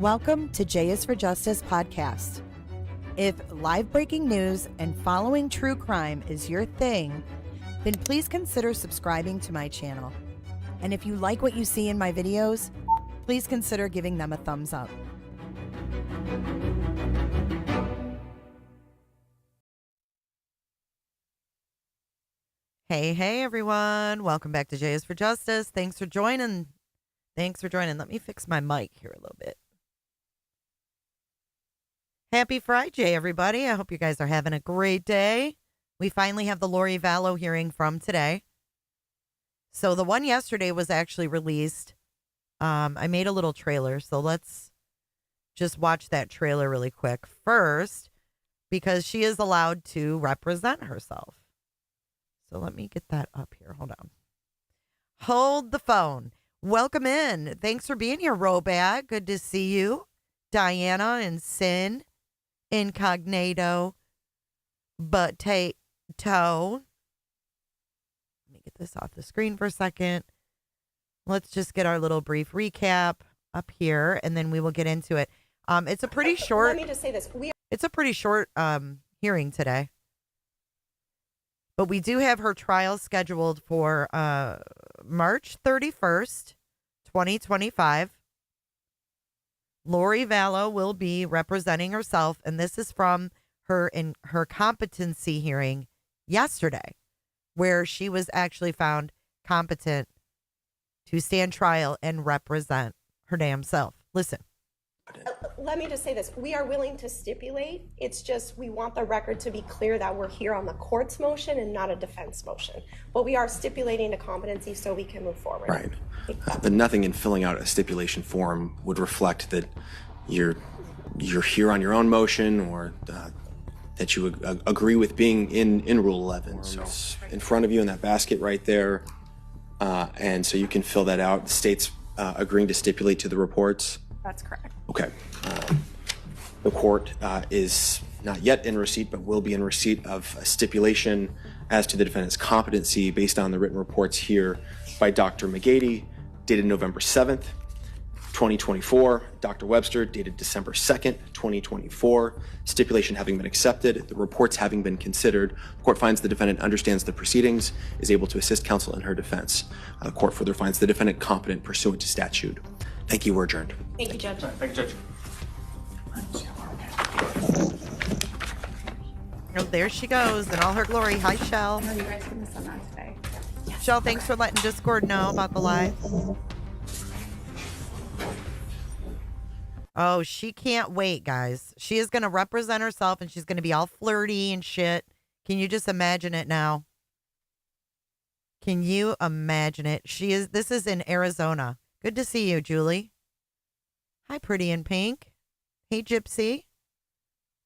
Welcome to J is for Justice podcast. If live breaking news and following true crime is your thing, then please consider subscribing to my channel. And if you like what you see in my videos, please consider giving them a thumbs up. Hey everyone. Welcome back to J is for Justice. Thanks for joining. Let me fix my mic here a little bit. Happy Friday, everybody. I hope you guys are having a great day. We finally have the Lori Vallow hearing from today. So the one yesterday was actually released. I made a little trailer, so let's just watch that trailer really quick first, because she is allowed to represent herself. So let me get that up here. Hold on. Hold the phone. Welcome in. Thanks for being here, Robag. Good to see you. Diana and Sin. Incognito. Potato. Let me get this off the screen for a second. Let's just get our little brief recap up here, and then we will get into it. It's a pretty short. Let me just say this. It's a pretty short hearing today. But we do have her trial scheduled for March 31st, 2025. Lori Vallow will be representing herself, and this is from her in her competency hearing yesterday, where she was actually found competent to stand trial and represent her damn self. Listen. Let me just say this. We are willing to stipulate. It's just we want the record to be clear that we're here on the court's motion and not a defense motion. But we are stipulating a competency so we can move forward. Right. But nothing in filling out a stipulation form would reflect that you're here on your own motion, or that you agree with being in Rule 11. So it's in front of you in that basket right there. And so you can fill that out. The state's agreeing to stipulate to the reports. That's correct. Okay. The court is not yet in receipt, but will be in receipt of a stipulation as to the defendant's competency based on the written reports here by Dr. McGady, dated November 7th, 2024. Dr. Webster, dated December 2nd, 2024. Stipulation having been accepted, the reports having been considered, the court finds the defendant understands the proceedings, is able to assist counsel in her defense. The court further finds the defendant competent pursuant to statute. Thank you. We're adjourned. Thank you, Judge. Thank you, Judge. Oh, there she goes in all her glory. Hi, Shell. No, you guys can miss on that today. Shell, thanks for letting Discord know about the live. Oh, she can't wait, guys. She is going to represent herself, and she's going to be all flirty and shit. Can you just imagine it now? Can you imagine it? This is in Arizona. Good to see you, Julie. Hi, Pretty in Pink. Hey, Gypsy.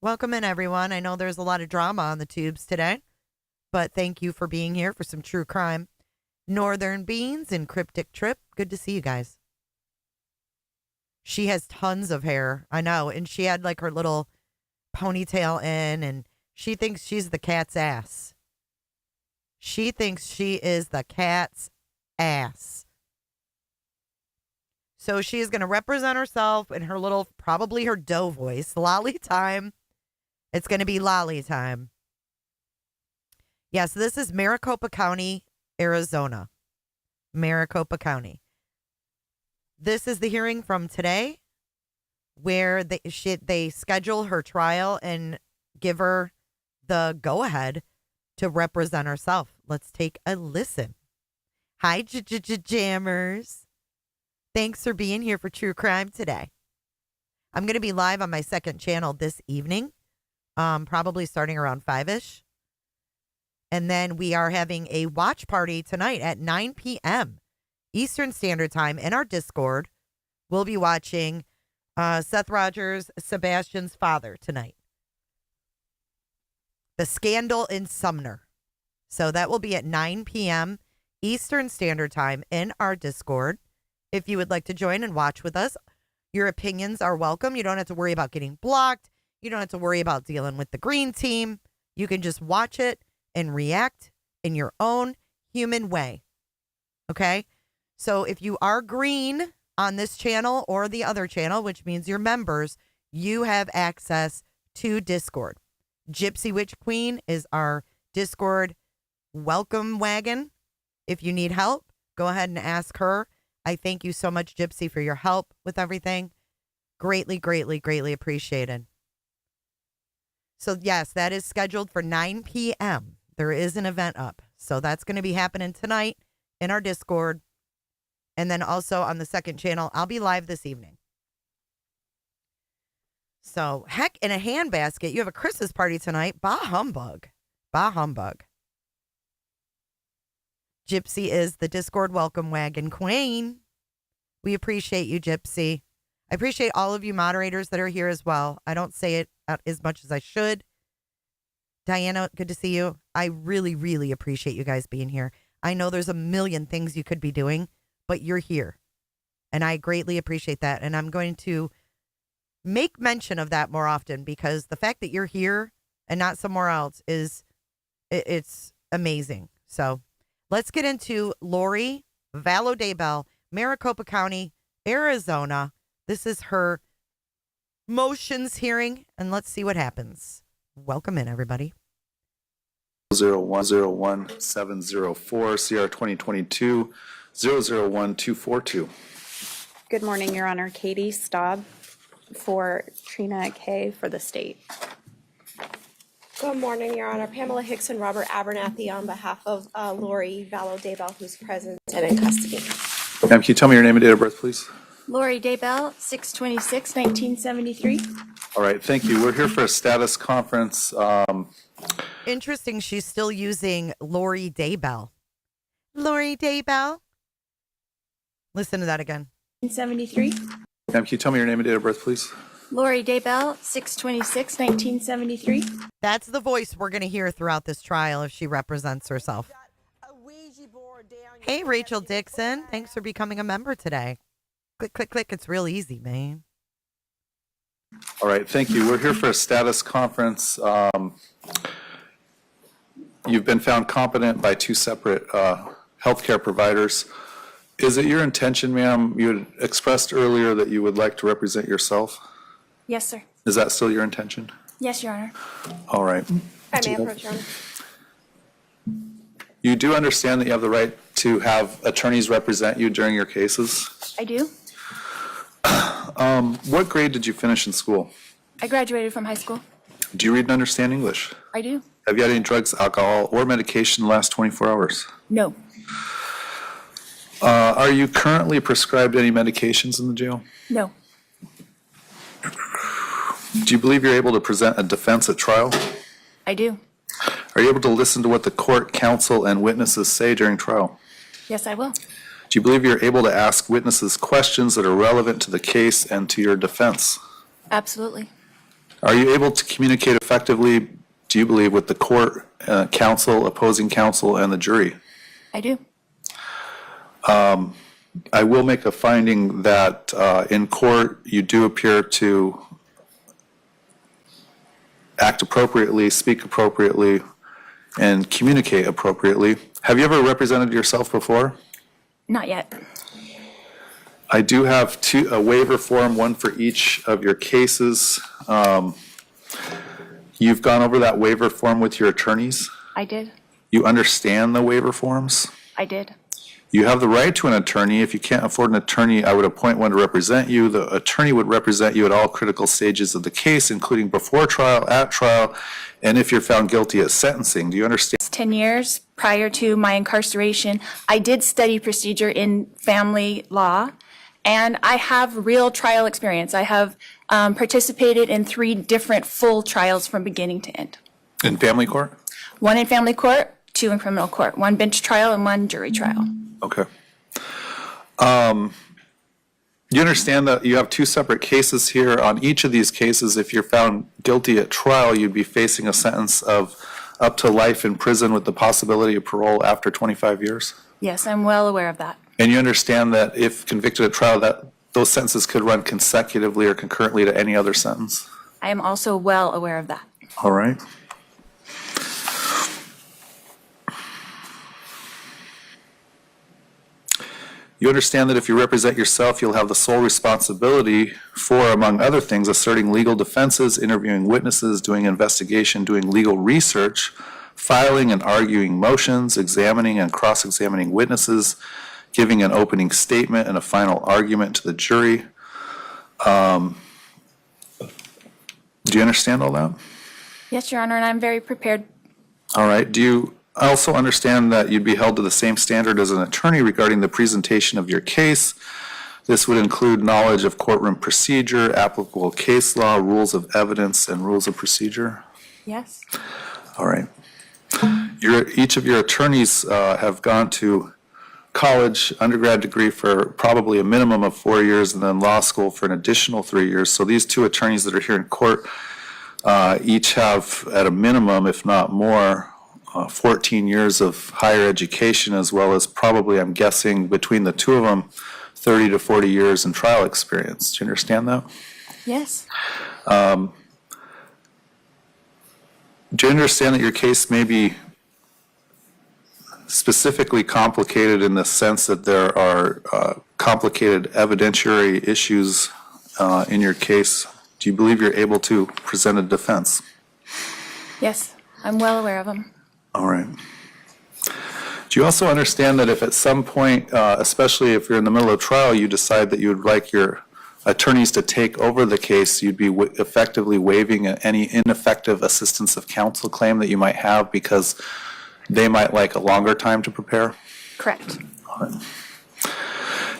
Welcome in, everyone. I know there's a lot of drama on the tubes today, but thank you for being here for some true crime. Northern Beans and Cryptic Trip. Good to see you guys. She has tons of hair. I know. And she had like her little ponytail in, and she thinks she's the cat's ass. She thinks she is the cat's ass. So she is going to represent herself in her little, probably her doe voice. Lolly time. It's going to be lolly time. Yes, this is Maricopa County, Arizona. Maricopa County. This is the hearing from today, where they schedule her trial and give her the go-ahead to represent herself. Let's take a listen. Hi, jammers. Thanks for being here for True Crime today. I'm going to be live on my second channel this evening, probably starting around 5-ish. And then we are having a watch party tonight at 9 p.m. Eastern Standard Time in our Discord. We'll be watching Seth Rogers, Sebastian's father tonight. The Scandal in Sumner. So that will be at 9 p.m. Eastern Standard Time in our Discord. If you would like to join and watch with us, your opinions are welcome. You don't have to worry about getting blocked. You don't have to worry about dealing with the green team. You can just watch it and react in your own human way. Okay? So if you are green, on this channel or the other channel, which means you're members, you have access to Discord. Gypsy Witch Queen is our Discord welcome wagon. If you need help, go ahead and ask her. I thank you so much, Gypsy, for your help with everything. Greatly, greatly, greatly appreciated. So, yes, that is scheduled for 9 p.m. There is an event up. So that's going to be happening tonight in our Discord. And then also on the second channel, I'll be live this evening. So, heck, in a handbasket, you have a Christmas party tonight. Bah humbug. Bah humbug. Gypsy is the Discord welcome wagon queen. We appreciate you, Gypsy. I appreciate all of you moderators that are here as well. I don't say it as much as I should. Diana, good to see you. I really, really appreciate you guys being here. I know there's a million things you could be doing, but you're here. And I greatly appreciate that. And I'm going to make mention of that more often because the fact that you're here and not somewhere else it's amazing. So let's get into Lori Vallow Daybell, Maricopa County, Arizona. This is her motions hearing, and let's see what happens. Welcome in, everybody. 0101704 CR 2022 001242. Good morning, Your Honor. Katie Staub for Trina K. for the state. Good morning, Your Honor. Pamela Hicks and Robert Abernathy on behalf of Lori Vallow Daybell, who's present and in custody. Ma'am, can you tell me your name and date of birth, please? Lori Daybell, 6/26/1973. All right, thank you. We're here for a status conference. Interesting, she's still using Lori Daybell. Lori Daybell. Listen to that again. 1973. Ma'am, can you tell me your name and date of birth, please? Lori Daybell, 6/26/1973. That's the voice we're going to hear throughout this trial if she represents herself. Hey, Rachel Dixon. Thanks for becoming a member today. Click, click, click. It's real easy, man. All right, thank you. We're here for a status conference. You've been found competent by two separate healthcare providers. Is it your intention, ma'am, you had expressed earlier that you would like to represent yourself? Yes, sir. Is that still your intention? Yes, Your Honor. All right. I may approach, Your Honor. You do understand that you have the right to have attorneys represent you during your cases? I do. What grade did you finish in school? I graduated from high school. Do you read and understand English? I do. Have you had any drugs, alcohol, or medication in the last 24 hours? No. Are you currently prescribed any medications in the jail? No. Do you believe you're able to present a defense at trial? I do. Are you able to listen to what the court, counsel, and witnesses say during trial? Yes, I will. Do you believe you're able to ask witnesses questions that are relevant to the case and to your defense? Absolutely. Are you able to communicate effectively, do you believe, with the court, counsel, opposing counsel, and the jury? I do. I will make a finding that in court you do appear to act appropriately, speak appropriately, and communicate appropriately. Have you ever represented yourself before? Not yet. I do have a waiver form, one for each of your cases. You've gone over that waiver form with your attorneys? I did. You understand the waiver forms? I did. You have the right to an attorney. If you can't afford an attorney, I would appoint one to represent you. The attorney would represent you at all critical stages of the case, including before trial, at trial, and if you're found guilty at sentencing. Do you understand? 10 years prior to my incarceration, I did study procedure in family law, and I have real trial experience. I have participated in 3 different full trials from beginning to end. In family court? 1 in family court, 2 in criminal court, 1 bench trial and 1 jury trial. Okay. You understand that you have 2 separate cases here. On each of these cases, if you're found guilty at trial, you'd be facing a sentence of up to life in prison with the possibility of parole after 25 years? Yes, I'm well aware of that. And you understand that if convicted at trial, that those sentences could run consecutively or concurrently to any other sentence? I am also well aware of that. All right. You understand that if you represent yourself, you'll have the sole responsibility for, among other things, asserting legal defenses, interviewing witnesses, doing investigation, doing legal research, filing and arguing motions, examining and cross-examining witnesses, giving an opening statement and a final argument to the jury. Do you understand all that? Yes, Your Honor, and I'm very prepared. All right. Do you also understand that you'd be held to the same standard as an attorney regarding the presentation of your case? This would include knowledge of courtroom procedure, applicable case law, rules of evidence, and rules of procedure? Yes. All right. Each of your attorneys have gone to college, undergrad degree for probably a minimum of 4 years, and then law school for an additional 3 years. So these two attorneys that are here in court each have, at a minimum, if not more, 14 years of higher education, as well as probably, I'm guessing, between the two of them, 30 to 40 years in trial experience. Do you understand that? Yes. Do you understand that your case may be specifically complicated in the sense that there are complicated evidentiary issues in your case? Do you believe you're able to present a defense? Yes, I'm well aware of them. All right. Do you also understand that if at some point, especially if you're in the middle of trial, you decide that you would like your attorneys to take over the case, you'd be effectively waiving any ineffective assistance of counsel claim that you might have because they might like a longer time to prepare? Correct. All right.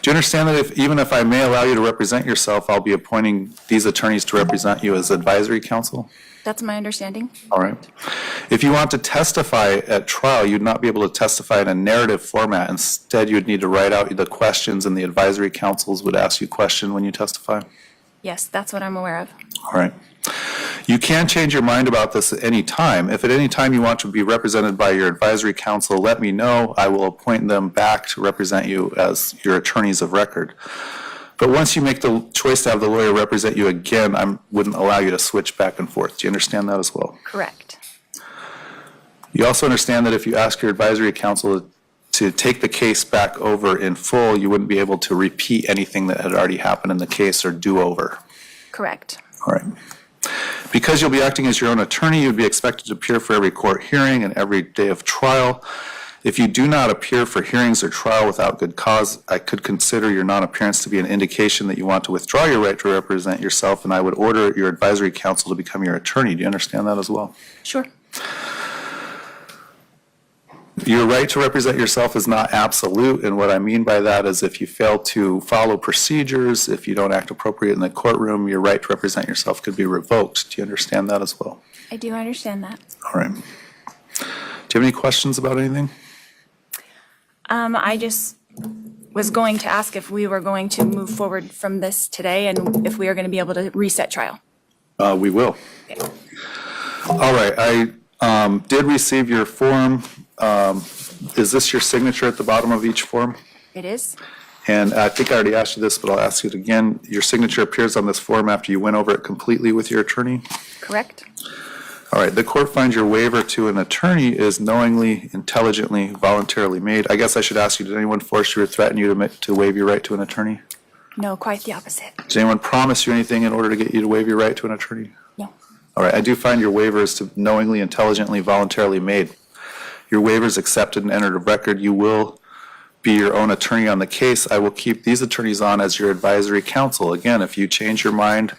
Do you understand that even if I may allow you to represent yourself, I'll be appointing these attorneys to represent you as advisory counsel? That's my understanding. All right. If you want to testify at trial, you'd not be able to testify in a narrative format. Instead, you'd need to write out the questions, and the advisory counsels would ask you a question when you testify. Yes, that's what I'm aware of. All right. You can change your mind about this at any time. If at any time you want to be represented by your advisory counsel, let me know. I will appoint them back to represent you as your attorneys of record. But once you make the choice to have the lawyer represent you again, I wouldn't allow you to switch back and forth. Do you understand that as well? Correct. You also understand that if you ask your advisory counsel to take the case back over in full, you wouldn't be able to repeat anything that had already happened in the case or do over. Correct. All right. Because you'll be acting as your own attorney, you'd be expected to appear for every court hearing and every day of trial. If you do not appear for hearings or trial without good cause, I could consider your non-appearance to be an indication that you want to withdraw your right to represent yourself, and I would order your advisory counsel to become your attorney. Do you understand that as well? Sure. Your right to represent yourself is not absolute, and what I mean by that is if you fail to follow procedures, if you don't act appropriate in the courtroom, your right to represent yourself could be revoked. Do you understand that as well? I do understand that. All right. Do you have any questions about anything? I just was going to ask if we were going to move forward from this today and if we are going to be able to reset trial. We will. All right. I did receive your form. Is this your signature at the bottom of each form? It is? And I think I already asked you this, but I'll ask you it again. Your signature appears on this form after you went over it completely with your attorney? Correct. All right. The court finds your waiver to an attorney is knowingly, intelligently, voluntarily made. I guess I should ask you, did anyone force you or threaten you to waive your right to an attorney? No, quite the opposite. Did anyone promise you anything in order to get you to waive your right to an attorney? No. All right. I do find your waiver is to knowingly, intelligently, voluntarily made. Your waiver is accepted and entered of record. You will be your own attorney on the case. I will keep these attorneys on as your advisory counsel. Again, if you change your mind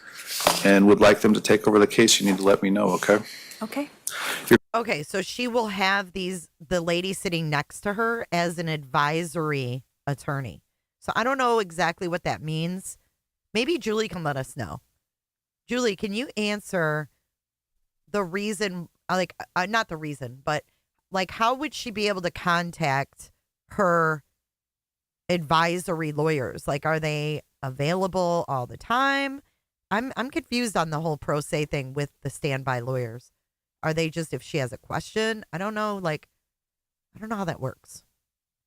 and would like them to take over the case, you need to let me know, okay? Okay. Okay, so she will have the lady sitting next to her as an advisory attorney. So I don't know exactly what that means. Maybe Julie can let us know. Julie, can you answer the reason, like, not the reason, but like, how would she be able to contact her advisory lawyers? Like, are they available all the time? I'm confused on the whole pro se thing with the standby lawyers. Are they just if she has a question? I don't know. Like, I don't know how that works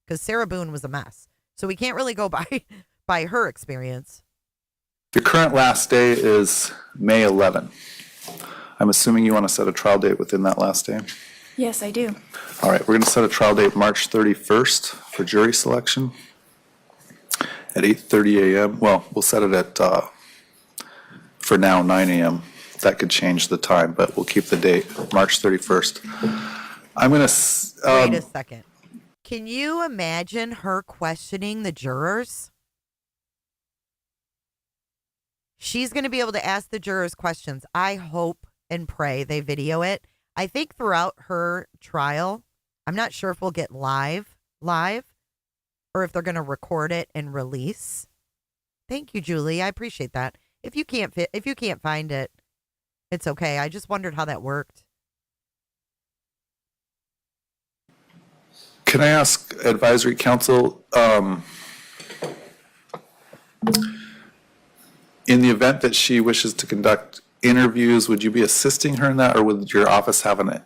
because Sarah Boone was a mess. So we can't really go by her experience. Your current last day is May 11. I'm assuming you want to set a trial date within that last day. Yes, I do. All right, we're going to set a trial date March 31st for jury selection. at 8:30 a.m. Well, we'll set it at, for now, 9 a.m. That could change the time, but we'll keep the date, March 31st. I'm going to, Wait a second. Can you imagine her questioning the jurors? She's going to be able to ask the jurors questions. I hope and pray they video it. I think throughout her trial, I'm not sure if we'll get live, or if they're going to record it and release. Thank you, Julie. I appreciate that. If you can't find it, it's okay. I just wondered how that worked. can I ask advisory council, in the event that she wishes to conduct interviews, would you be assisting her in that, or would your office have an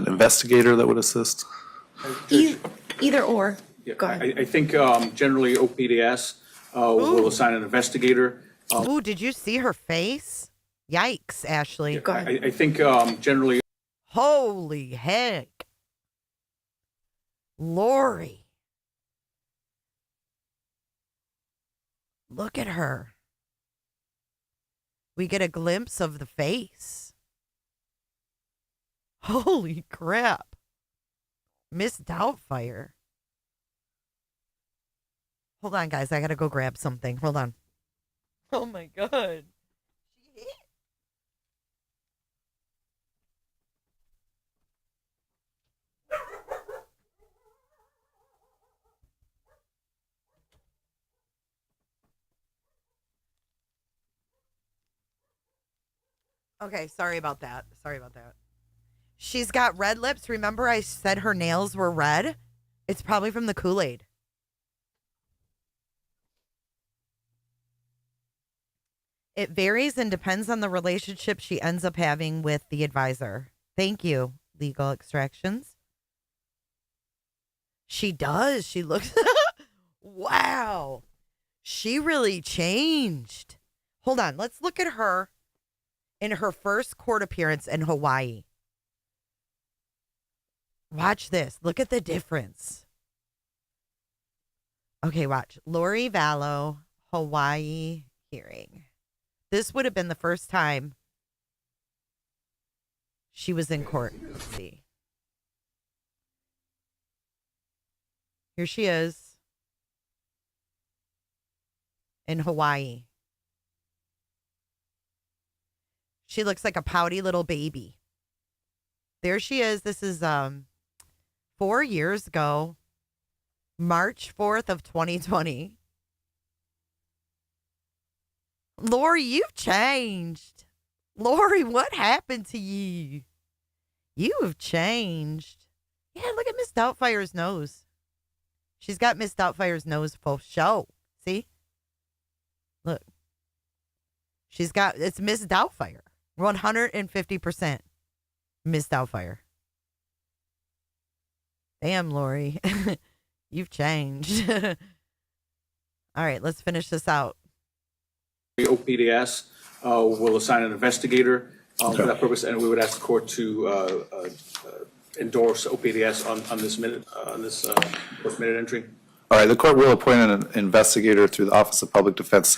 investigator that would assist? Either or. Yeah, Go ahead. I think generally OPDS will assign an investigator. Ooh, did you see her face? Yikes, Ashley. Go ahead. I think generally. Holy heck. Lori. Look at her. We get a glimpse of the face. Holy crap. Miss Doubtfire. Hold on, guys. I gotta go grab something. Hold on. Oh my god. Okay, sorry about that. She's got red lips. Remember I said her nails were red? It's probably from the Kool-Aid. It varies and depends on the relationship she ends up having with the advisor. Thank you, Legal Extractions. She does. She looks... Wow. She really changed. Hold on. Let's look at her in her first court appearance in Hawaii. Watch this. Look at the difference. Okay, watch. Lori Vallow, Hawaii hearing. This would have been the first time she was in court. Let's see. Here she is in Hawaii. She looks like a pouty little baby. There she is. This is 4 years ago, March 4th of 2020. Lori, you've changed. Lori, what happened to you? You have changed. Yeah, look at Miss Doubtfire's nose. She's got Miss Doubtfire's nose for show. See? Look. It's Miss Doubtfire. 150% Miss Doubtfire. Damn, Lori. You've changed. All right, let's finish this out. OPDS will assign an investigator for that purpose, and we would ask the court to endorse OPDS on this minute, first minute entry. All right, the court will appoint an investigator through the Office of Public Defense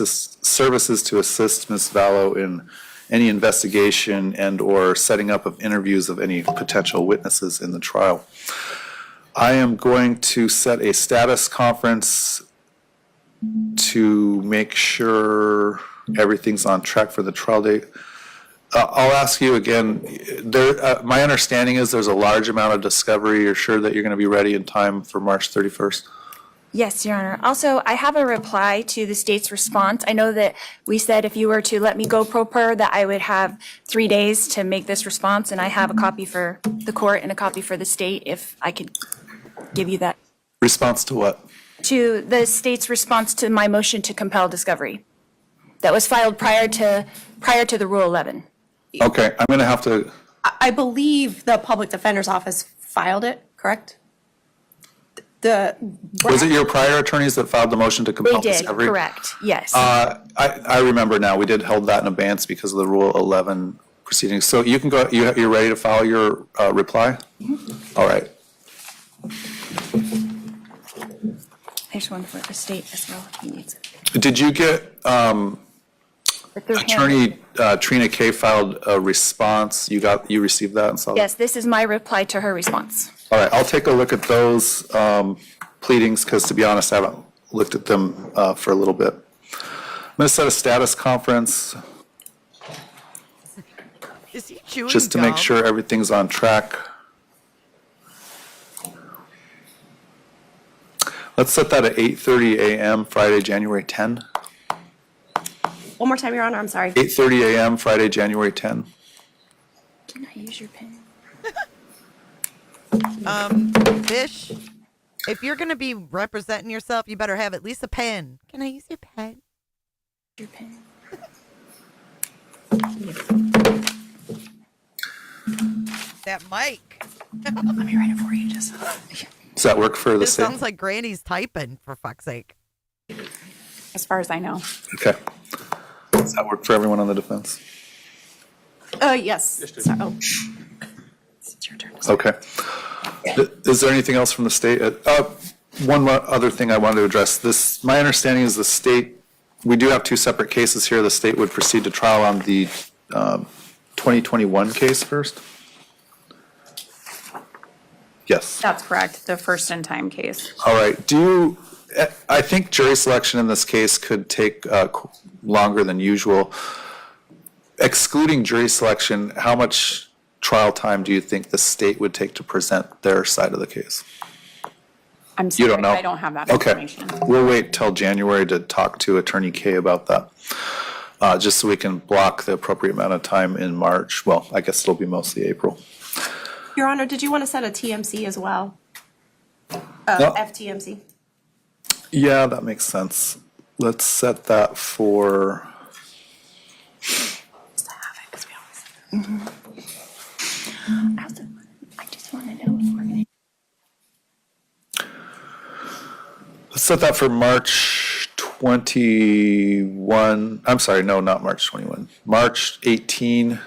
Services to assist Ms. Vallow in any investigation and or setting up of interviews of any potential witnesses in the trial. I am going to set a status conference to make sure everything's on track for the trial date. I'll ask you again, my understanding is there's a large amount of discovery. You're sure that you're going to be ready in time for March 31st? Yes, Your Honor. Also, I have a reply to the state's response. I know that we said if you were to let me go pro per, that I would have 3 days to make this response, and I have a copy for the court and a copy for the state, if I could give you that. Response to what? To the state's response to my motion to compel discovery that was filed prior to the Rule 11. Okay, I'm going to have to... I believe the public defender's office filed it, correct? Was it your prior attorneys that filed the motion to compel They did, discovery? correct, yes. I remember now. We did hold that in abeyance because of the Rule 11 proceedings. So you can go, you're ready to file your reply? All right. There's one for the state as well, if he needs it. Did you get, But they're Attorney Trina Kay filed a response? You received that and saw that? Yes, this is my reply to her response. All right, I'll take a look at those pleadings, because to be honest, I haven't looked at them for a little bit. I'm going to set a status conference Is he chewing just to make gum? sure everything's on track. Let's set that at 8:30 a.m. Friday, January 10. One more time, Your Honor, I'm sorry. 8:30 a.m. Friday, January 10. Can I use your pen? Fish, if you're going to be representing yourself, you better have at least a pen. Can I use your pen? Your pen. That mic. Let me write it for you, just. Does that work for the This state? sounds like Granny's typing, for fuck's sake. As far as I know. Okay. Does that work for everyone on the defense? Yes. So, oh. It's your turn. Okay. Is there anything else from the state? One other thing I wanted to address. My understanding is the state, we do have two separate cases here. The state would proceed to trial on the 2021 case first? Yes. That's correct, the first in time case. All right. I think jury selection in this case could take longer than usual. Excluding jury selection, how much trial time do you think the state would take to present their side of the case? I'm You sorry, don't know? I don't have that Okay. information. We'll wait till January to talk to Attorney Kay about that, just so we can block the appropriate amount of time in March. Well, I guess it'll be mostly April. Your Honor, did you want to set a TMC as well? No. FTMC? Yeah, that makes sense. Let's set that for, I just want to know if we're going to. let's set that for March 21. I'm sorry, no, not March 21. March 18. I'm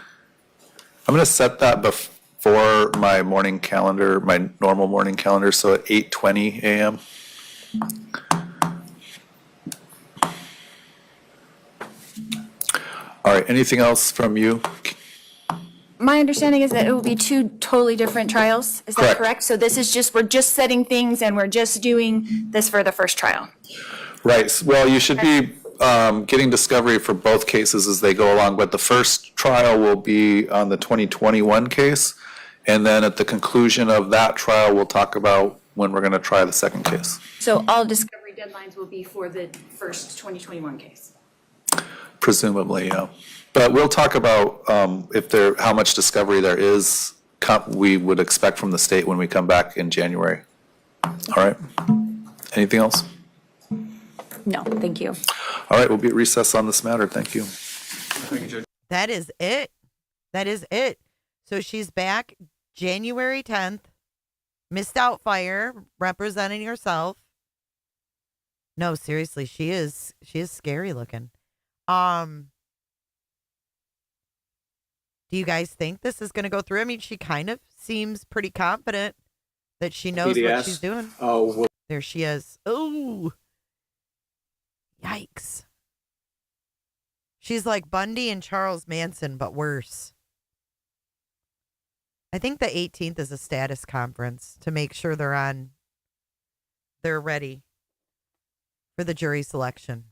going to set that before my morning calendar, my normal morning calendar, so at 8:20 a.m. All right, anything else from you? My understanding is that it will be two totally different trials. Is that Correct. correct? So this is just, we're just setting things and we're just doing this for the first trial. Right, well, you should be getting discovery for both cases as they go along, but the first trial will be on the 2021 case, and then at the conclusion of that trial, we'll talk about when we're going to try the second case. So all discovery deadlines will be for the first 2021 case. Presumably, yeah. But we'll talk about how much discovery there is, we would expect from the state when we come back in January. All right? Anything else? No, thank you. All right, we'll be at recess on this matter. Thank you. That is it. That is it. So she's back January 10th. Missed out fire, representing herself. No, seriously, she is scary looking. Do you guys think this is going to go through? I mean, she kind of seems pretty confident that she knows what she's doing. Oh, well, There she is. Oh, yikes. She's like Bundy and Charles Manson, but worse. I think the 18th is a status conference to make sure they're ready for the jury selection.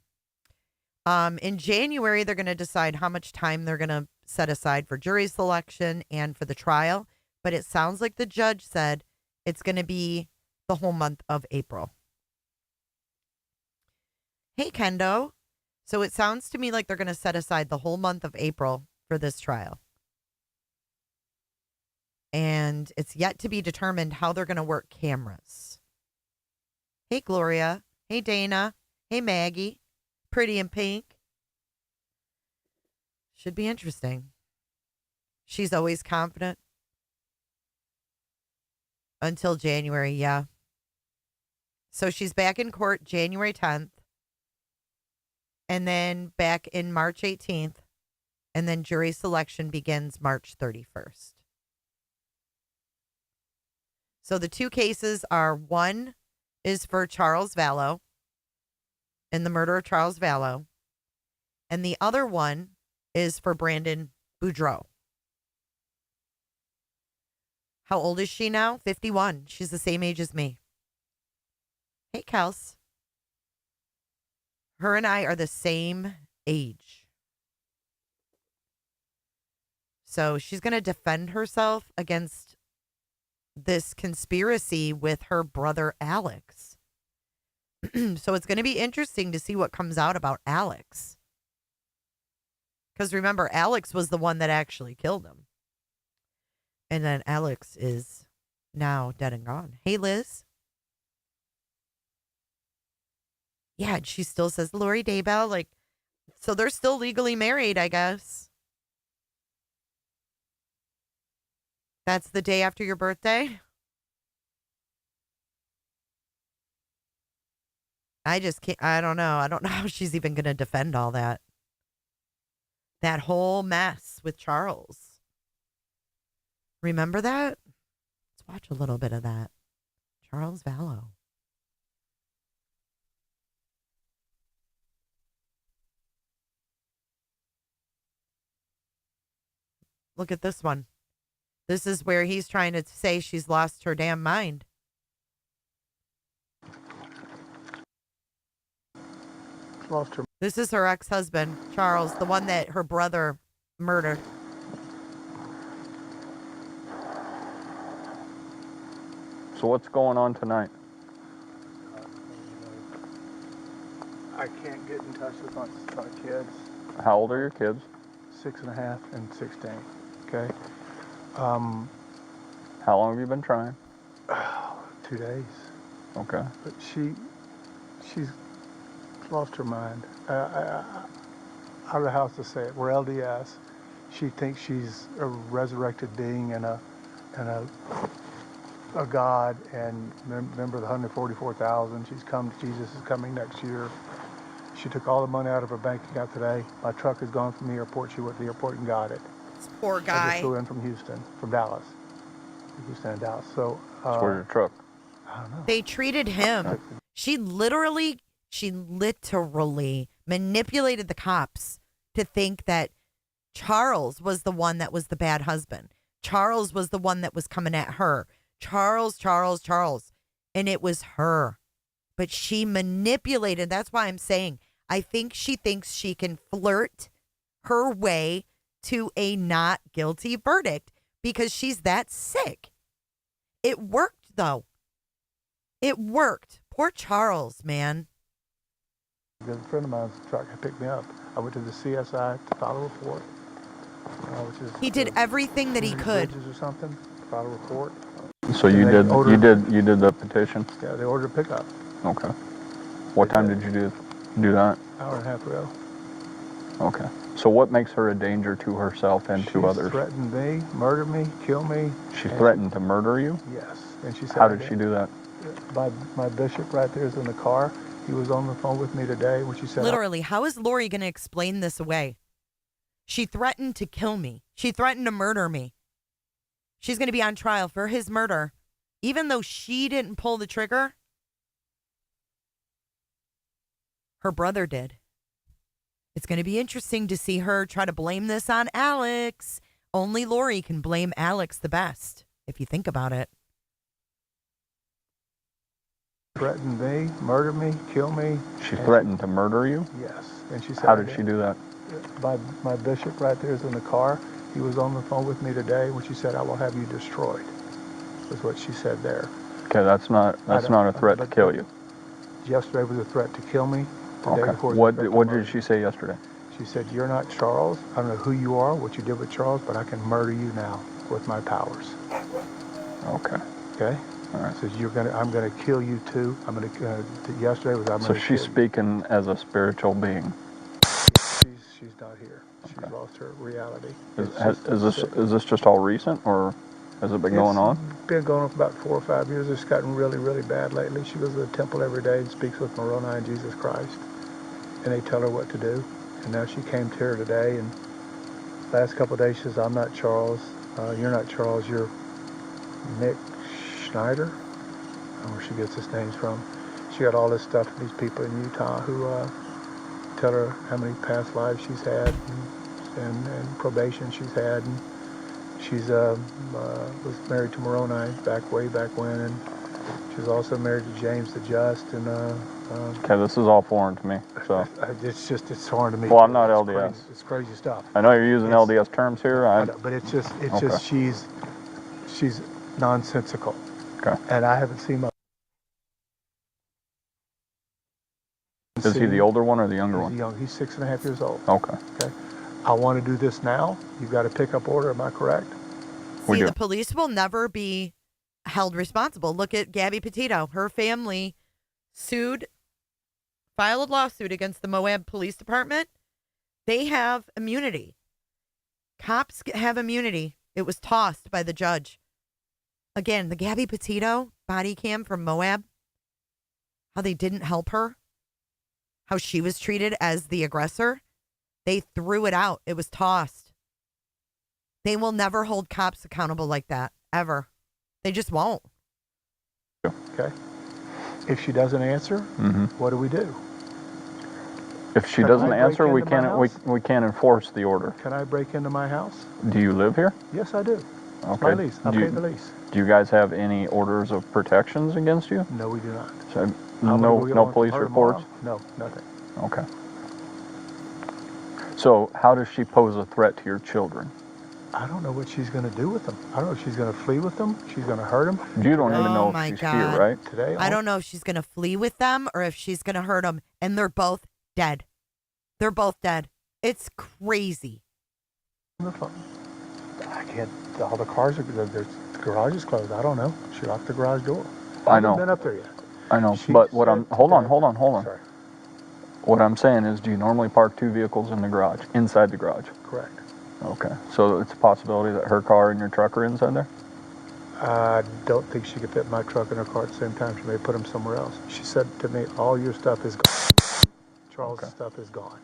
In January, they're going to decide how much time they're going to set aside for jury selection and for the trial. But it sounds like the judge said it's going to be the whole month of April. Hey, Kendo. So it sounds to me like they're going to set aside the whole month of April for this trial. And it's yet to be determined how they're going to work cameras. Hey, Gloria. Hey, Dana. Hey, Maggie. Pretty in pink. Should be interesting. She's always confident. Until January, yeah. So she's back in court January 10th. And then back in March 18th. And then jury selection begins March 31st. So the two cases are, one is for Charles Vallow, in the murder of Charles Vallow. And the other one is for Brandon Boudreaux. How old is she now? 51. She's the same age as me. Hey, Kels. Her and I are the same age. So she's going to defend herself against this conspiracy with her brother Alex. So it's going to be interesting to see what comes out about Alex. Because remember, Alex was the one that actually killed him. And then Alex is now dead and gone. Hey, Liz. Yeah, and she still says Lori Daybell. Like, so they're still legally married, I guess. That's the day after your birthday? I just can't, I don't know. I don't know how she's even going to defend all that. That whole mess with Charles. Remember that? Let's watch a little bit of that. Charles Vallow. Look at this one. This is where he's trying to say she's lost her damn mind. Lost her. This is her ex-husband, Charles, the one that her brother murdered. So what's going on tonight? I can't get in touch with my kids. How old are your kids? 6.5 and 16. Okay. How long have you been trying? 2 days. Okay. But she's lost her mind. I don't know how else to say it. We're LDS. She thinks she's a resurrected being and a God, and remember the 144,000. She's come. Jesus is coming next year. She took all the money out of her bank account today. My truck is gone from the airport. She went to the airport and got it. This poor I guy. just flew in from Houston, from Dallas. Houston and Dallas. So. Where's your truck? I don't know. They treated him. She literally manipulated the cops to think that Charles was the one that was the bad husband. Charles was the one that was coming at her. Charles. And it was her. But she manipulated. That's why I'm saying, I think she thinks she can flirt her way to a not guilty verdict because she's that sick. It worked, though. It worked. Poor Charles, man. A friend of mine's truck picked me up. I went to the CSI to file a report. Which is He did everything that he could. Or something. To file a report. So you did the petition? Yeah, they ordered a pickup. Okay. What time did you do that? Hour and a half ago. Okay. So what makes her a danger to herself and to others? She threatened me, murder me, kill me. She threatened to murder you? Yes. And she said, how did she do that? My bishop right there is in the car. He was on the phone with me today when she said... Literally, how is Lori going to explain this away? She threatened to kill me. She threatened to murder me. She's going to be on trial for his murder. Even though she didn't pull the trigger, her brother did. It's going to be interesting to see her try to blame this on Alex. Only Lori can blame Alex the best, if you think about it. Threatened me, murder me, kill me. She threatened to murder you? Yes. And she said... How did she do that? My bishop right there is in the car. He was on the phone with me today when she said, "I will have you destroyed," was what she said there. Okay, that's not a threat to kill you. Yesterday was a threat to kill me. Okay. What did she say yesterday? She said, "You're not Charles. I don't know who you are, what you did with Charles, but I can murder you now with my powers." Okay. Okay. All right. So I'm gonna kill you too. Yesterday was I'm gonna. So she's speaking as a spiritual being. She's not here. She's lost her reality. Is this just all recent, or has it been going on? It's been going on for about 4 or 5 years. It's gotten really, really bad lately. She goes to the temple every day and speaks with Moroni and Jesus Christ, and they tell her what to do. And now she came to her today, and last couple of days she says, "I'm not Charles. You're not Charles. You're Nick Schneider." I don't know where she gets his names from. she got all this stuff from these people in Utah who tell her how many past lives she's had and probation she's had. And she's was married to Moroni way back when, and she's also married to James the Just. And Okay, this is all foreign to me, so. It's foreign to me. Well, I'm too. not It's LDS. Crazy. It's crazy stuff. I know you're using It's- LDS terms here. I know, but it's just she's nonsensical. Okay. And I haven't seen my. Is he the older one or the younger one? He's 6.5 years old. Okay. Okay. I want to do this now. You've got a pickup order. Am I correct? We See, do. the police will never be held responsible. Look at Gabby Petito. Her family filed a lawsuit against the Moab Police Department. They have immunity. Cops have immunity. It was tossed by the judge. Again, the Gabby Petito body cam from Moab, how they didn't help her, how she was treated as the aggressor. They threw it out. It was tossed. They will never hold cops accountable like that, ever. They just won't. Okay. If she doesn't answer, what do we do? If she Can doesn't I break answer, we into my can't, house? we can't enforce the order. Can I break into my house? Do you live here? Yes, I do. It's Okay. my lease. I Do pay you- the lease. Do you guys have any orders of protections against you? No, we do not. So, I'm gonna no, go get no one police from her reports? tomorrow. No, nothing. Okay. So how does she pose a threat to your children? I don't know what she's going to do with them. I don't know if she's going to flee with them. She's going to hurt them. You don't even Oh know my if she's God. here, right? Today, I don't know if she's going to flee with them or if she's going to hurt them. And they're both dead. They're both dead. It's crazy. on the phone. I can't. All the cars are. The garage is closed. I don't know. She locked the garage door. I know. haven't been up there yet. I know, She but what said I'm, hold on. Sorry. What I'm saying is, do you normally park two vehicles in the garage, inside the garage? Correct. Okay, so it's a possibility that her car and your truck are inside there? I don't think she could fit my truck and her car at the same time. She may put them somewhere else. She said to me, all your stuff is gone. Charles' Okay. stuff is gone.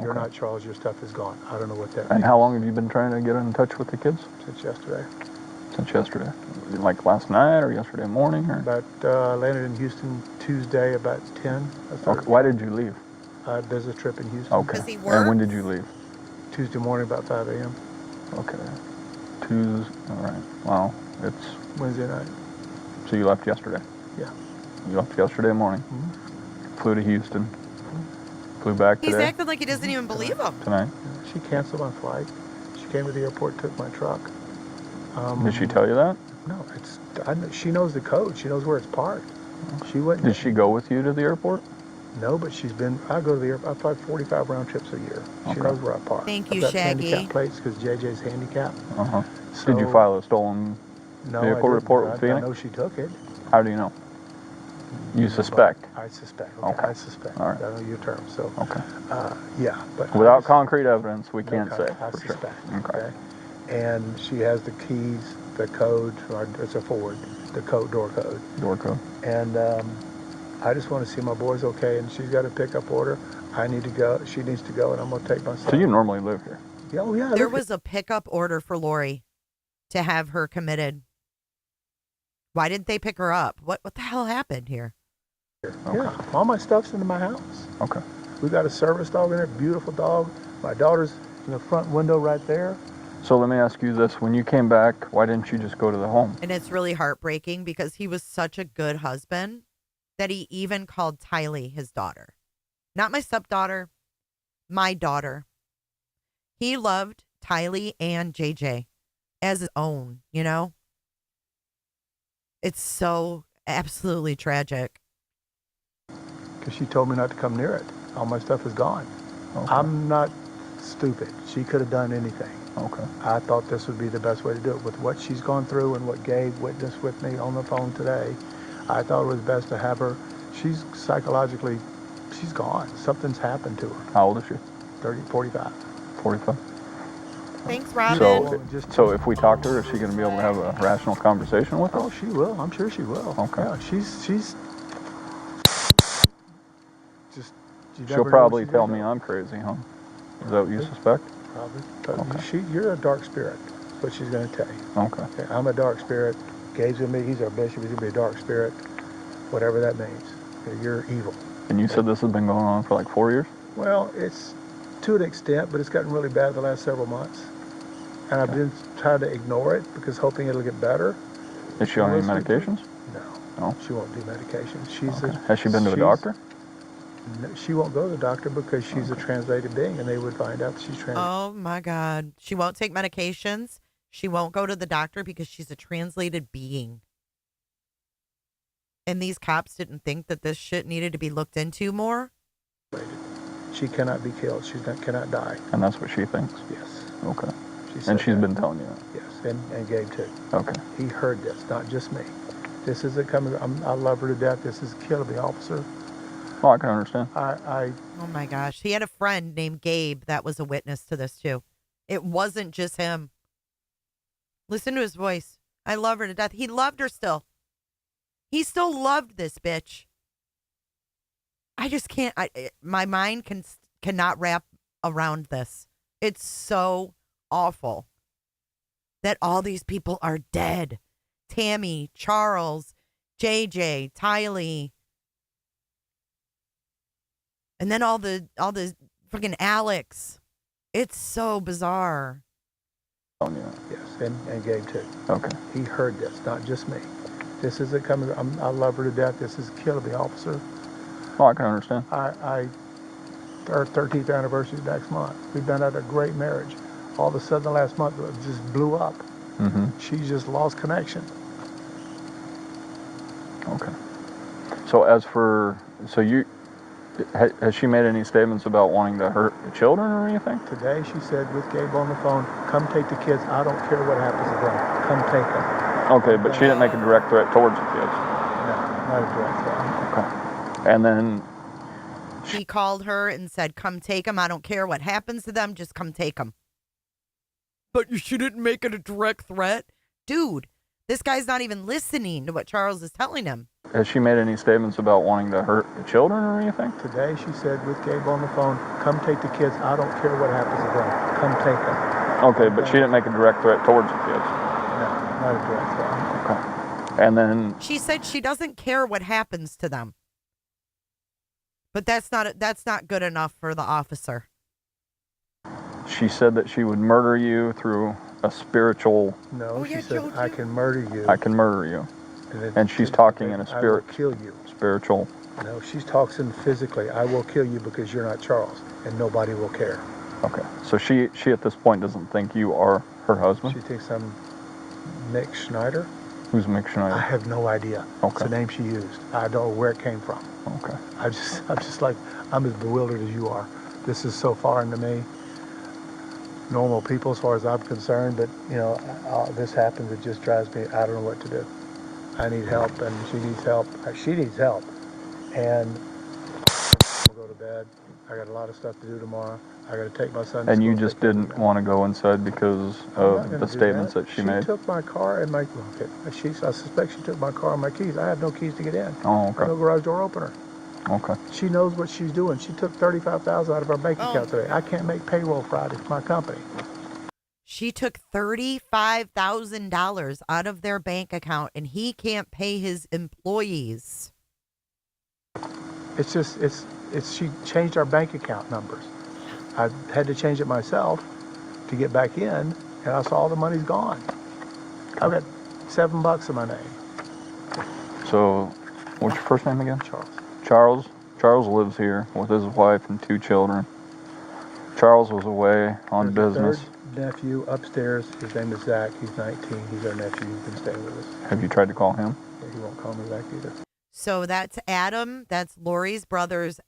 You're Okay. not Charles, your stuff is gone. I don't know what that And means. how long have you been trying to get in touch with the kids? Since yesterday. Since yesterday? Like last night or yesterday morning? Or? Landed in Houston Tuesday about 10. Okay. Why did you leave? There's a trip in Houston. Okay. Does he And when work? did you leave? Tuesday morning about 5 a.m. Okay. Tuesday, all right. Wow. It's, Wednesday night. so you left yesterday? Yeah. You left yesterday morning? Flew to Houston? Flew back He's today? acting like he doesn't even believe him. Tonight? She canceled my flight. She came to the airport, took my truck. Did she tell you that? No, she knows the code. She knows where it's parked. She wouldn't. Did she go with you to the airport? No, but I go to the airport. I fly 45 round trips a year. She Okay. knows where I park. Thank you, I've got Shaggy. handicap plates because JJ's handicapped. Uh-huh. So, Did you file a stolen no, I vehicle didn't. report with I Phoenix? know she took it. How do you know? You suspect? I suspect. Okay. I suspect. All right. I know your term. So, Okay. yeah. But Without concrete evidence, we no can't say I for sure. suspect. Okay. And she has the keys, the code. It's a Ford. The door code. Door code. And I just want to see my boys okay. And she's got a pickup order. I need to go. She needs to go, and I'm going to take my son. So you normally live here? Yeah, oh yeah. There look was a pickup order for Lori to have her committed. Why didn't they pick her up? What the hell happened here? Yeah, all my stuff's in my house. Okay. We got a service dog in there, beautiful dog. My daughter's in the front window right there. So let me ask you this. When you came back, why didn't you just go to the home? And it's really heartbreaking because he was such a good husband that he even called Tylee his daughter. Not my stepdaughter, my daughter. He loved Tylee and JJ as his own, you know? It's so absolutely tragic. Because she told me not to come near it. All my stuff is gone. Okay. I'm not stupid. She could have done anything. Okay. I thought this would be the best way to do it. With what she's gone through and what Gabe witnessed with me on the phone today, I thought it was best to have her. She's psychologically, she's gone. Something's happened to her. How old is she? 45. 45? Thanks, Robin. So if we talk to her, is she going to be able to have a rational conversation with Oh, us? she will. I'm sure she will. Okay. Yeah, she's just. You never She'll know what probably she's tell gonna me do. I'm crazy, huh? Is that what you suspect? Probably. But Okay. you're a dark spirit. That's what she's going to tell you. Okay. Okay, I'm a dark spirit. Gabe's going to be, he's our bishop. He's going to be a dark spirit. Whatever that means. You're evil. And you said this has been going on for like 4 years? Well, it's to an extent, but it's gotten really bad the last several months. And I've been trying to ignore it because hoping it'll get better. Is she on any medications? No, she won't do medications. She's Okay. Has she been to a doctor? No, she won't go to the doctor because she's a translated being, and they would find out that she's translated. Oh my God. She won't take medications. She won't go to the doctor because she's a translated being. And these cops didn't think that this shit needed to be looked into more? She cannot be killed. She cannot die. And that's what she thinks? Yes. Okay. Said And she's that. been telling you that? Yes, and Gabe too. Okay. He heard this, not just me. This isn't coming. I love her to death. This is killing me, officer. Oh, I can understand. Oh my gosh. He had a friend named Gabe that was a witness to this too. It wasn't just him. Listen to his voice. I love her to death. He loved her still. He still loved this bitch. I just can't. My mind cannot wrap around this. It's so awful that all these people are dead. Tammy, Charles, JJ, Tylee. And then all the freaking Alex. It's so bizarre. Yes, and Gabe too. Okay. He heard this, not just me. This isn't coming. I love her to death. This is killing me, officer. Oh, I can understand. Our 13th anniversary is next month. We've been at a great marriage. All of a sudden, the last month it just blew up. Mm-hmm. She just lost connection. Okay. So has she made any statements about wanting to hurt the children or anything? Today, she said with Gabe on the phone, "Come take the kids. I don't care what happens to them. Come take them." Okay, but she didn't make a direct threat towards the kids. No, not a direct threat. Okay. And then He called her and said, "Come take them. I don't care what happens to them. Just come take them." But she didn't make it a direct threat. Dude, this guy's not even listening to what Charles is telling him. has she made any statements about wanting to hurt the children or anything? Today, she said with Gabe on the phone, "Come take the kids. I don't care what happens to them. Come take them." Okay, but she didn't make a direct threat towards the kids. No, not a direct threat. Okay. And then She said she doesn't care what happens to them. But that's not good enough for the officer. she said that she would murder you through a spiritual. No, yeah, she said, Jojo. "I can murder you." I can murder you. then And she's she talking said, in a "I will spirit. kill you." Spiritual. No, she's talking physically. "I will kill you because you're not Charles, and nobody will care." Okay. So she at this point doesn't think you are her husband? She thinks I'm Mick Schneider. Who's Mick Schneider? I have no idea. It's Okay. the name she used. I don't know where it came from. Okay. I'm just like, I'm as bewildered as you are. This is so foreign to me. Normal people, as far as I'm concerned, but this happens. It just drives me. I don't know what to do. I need help, and she needs help. She needs help, and I'll go to bed. I got a lot of stuff to do tomorrow. I got to take my son to And school you and just take care of didn't him. want to go inside because I'm not of gonna the do statements that she made? She took my car and my. Okay, I suspect she took my car and my keys. I have no keys to get in. Oh, I have no okay. garage door opener. Okay. She knows what she's doing. She took $35,000 out of our bank Oh. account today. I can't make payroll Friday for my company. She took $35,000 out of their bank account and he can't pay his employees. It's just, she changed our bank account numbers. I had to change it myself to get back in, and I saw all the money's gone. I've got $7 in my name. So, what's your first name again? Charles. Charles. Charles lives here with his wife and 2 children. Charles was away on There's a business. third nephew upstairs. His name is Zach. He's 19. He's our nephew. He's been staying with us. Have you tried to call him? He won't call me back either. So that's Adam. That's Lori's brother's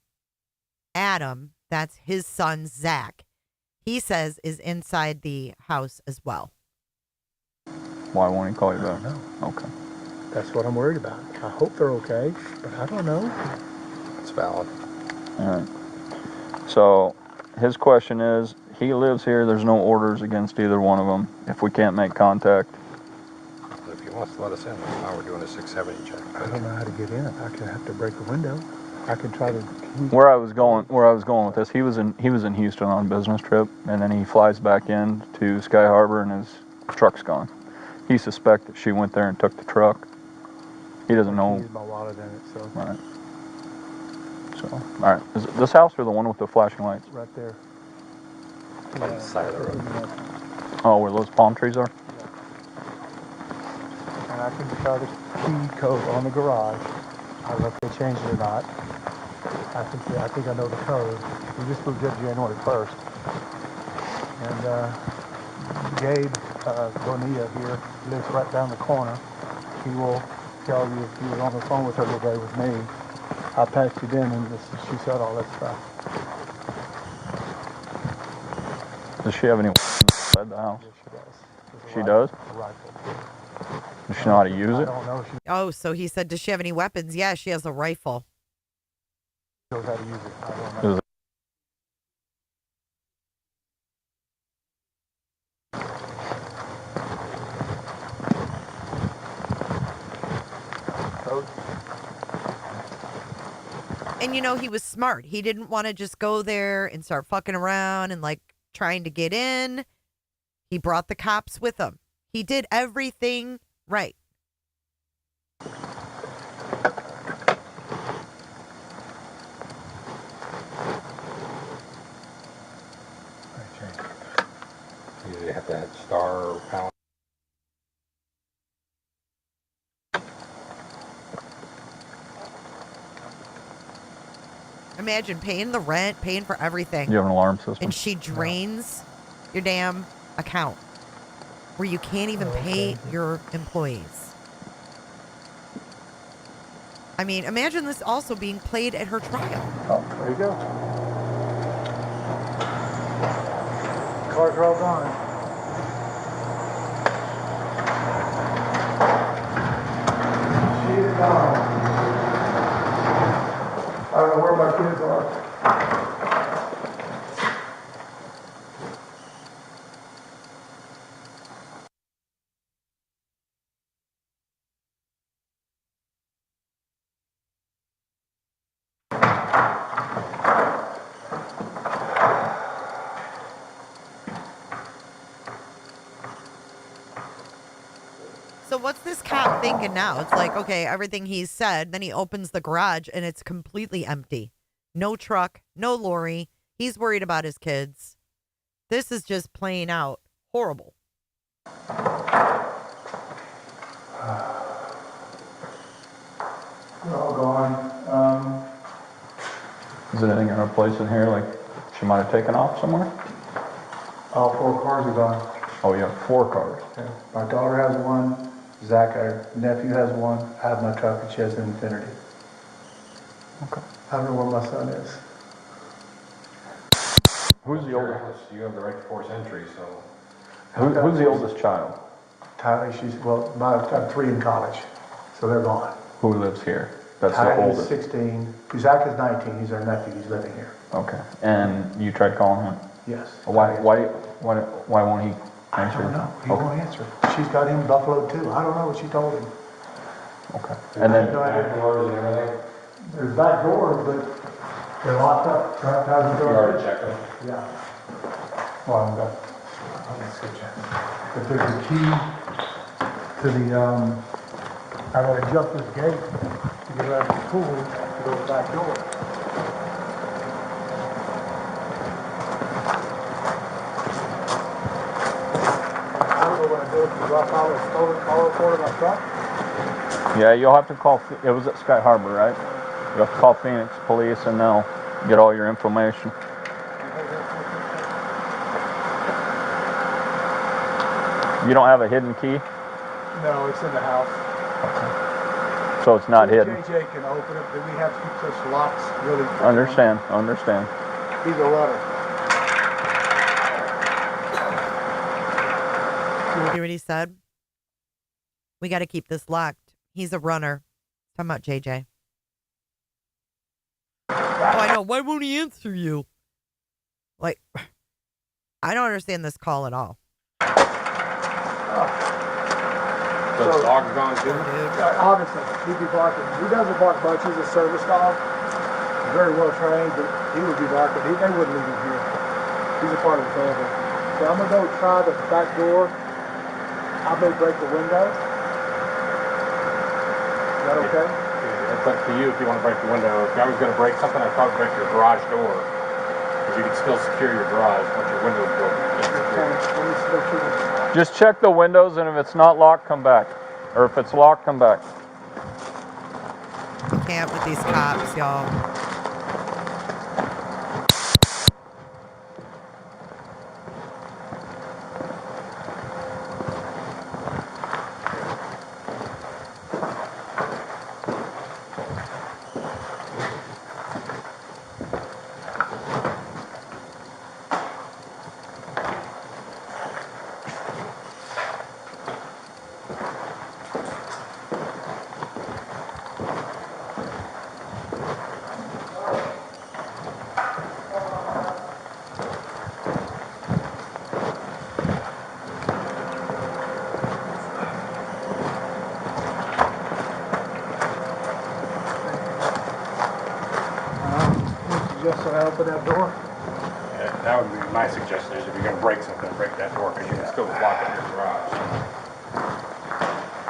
Adam. That's his son, Zach. He says is inside the house as well. Why won't he call you I back? don't know. Okay. That's what I'm worried about. I hope they're okay, but I don't know. It's valid. All right. So, his question is, he lives here. There's no orders against either one of them. If we can't make contact, If he wants to let us in, that's why we're doing a 670 check. I don't know how to get in. I can have to break a window. I can try to. where I was going with this, he was in Houston on a business trip, and then he flies back in to Sky Harbor, and his truck's gone. He suspects that she went there and took the truck. He doesn't know. Use my wallet in it, so. Right. So, all right. Is it this house or the one with the flashing lights? Right there. On the side of the road. Oh, where those palm trees are? And I can tell the key code on the garage. I don't know if they changed it or not. I think I know the code. We just moved in January 1st. And Gabe Bonilla here lives right down the corner. He will tell you if he was on the phone with her today with me. I patched it in and she said all that stuff. Does she have any inside the house? Yes, she does. She does? A rifle. Does she know how to use I it? don't know if she Oh, so he said, does she have any weapons? Yeah, she has a rifle. knows how to use it. I don't know. Is it- Code? And you know, he was smart. He didn't want to just go there and start fucking around and like trying to get in. He brought the cops with him. He did everything right. Usually have to have star or pound. Imagine paying the rent, paying for everything. You have an alarm system? And she drains your damn account where you can't even pay your employees. I mean, imagine this also being played at her trial. Oh, there you go. Cars are all gone. She is gone. I don't know where my kids are. So what's this cop thinking now? It's like, okay, everything he's said, then he opens the garage and it's completely empty. No truck, no lorry. He's worried about his kids. This is just playing out horrible. They're all gone. Is there anything in her place in here, like she might have taken off somewhere? All 4 cars are gone. Oh, you have 4 cars. Yeah. My daughter has one. Zach, our nephew, has one. I have my truck and she has an Infinity. Okay. I don't know where my son is. Who's the Your oldest? house, you have the right to force entry, so. Who's the oldest child? Tyler, I have 3 in college, so they're gone. Who lives here? That's the Tyler is oldest. 16. Zach is 19. He's our nephew. He's living here. Okay. And you tried calling him? Yes. Why won't he I answer? don't know. He Okay. won't answer. She's got him Buffalo too. I don't know what she told him. Okay. And then Back doors and everything? There's back doors, but they're locked up. Trap houses You are. already checked them? Yeah. Well, I'm gonna. Let's go check. But there's a key to the, I gotta jump this gate to get out of the pool to go to the back door. I don't know what I did. Do I file a stolen car report on my truck? yeah, you'll have to call. It was at Sky Harbor, right? You have to call Phoenix Police, and they'll get all your information. You don't have a hidden key, No, it's in the house. so it's not hidden. JJ can open it, but we have to keep those locks really. Understand. He's a runner. You what he said? We got to keep this locked. He's a runner. Talking about JJ. Oh, I know. Why won't he answer you? Like, I don't understand this call at all. So the dog's gone too? Obviously, he'd be barking. He doesn't bark much. He's a service dog. Very well trained, but he would be barking. They wouldn't leave him here. He's a part of the family. So I'm going to go try the back door. I may break the window. Is that okay? Yeah, it's up to you if you want to break the window. If I was going to break something, I'd probably break your garage door. Because you can still secure your garage once your window's broken. Just check the windows, and if it's not locked, come back. Or if it's locked, come back. I can't with these cops, y'all. Just so I open that door. That would be my suggestion is if you're going to break something, break that door because you can still lock up your garage.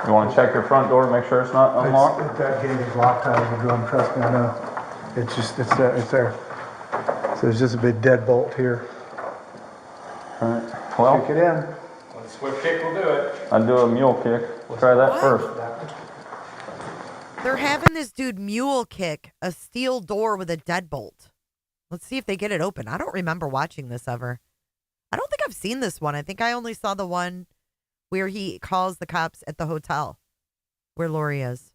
You want to check your front door to make sure it's not unlocked? That gate is locked out of the drum, trust me, I know. It's there. So there's just a big deadbolt here. All right. Well, Kick it in. One swift kick will do it. I'd do a mule kick. Try that first. They're having this dude mule kick a steel door with a deadbolt. Let's see if they get it open. I don't remember watching this ever. I don't think I've seen this one. I think I only saw the one where he calls the cops at the hotel where Lori is.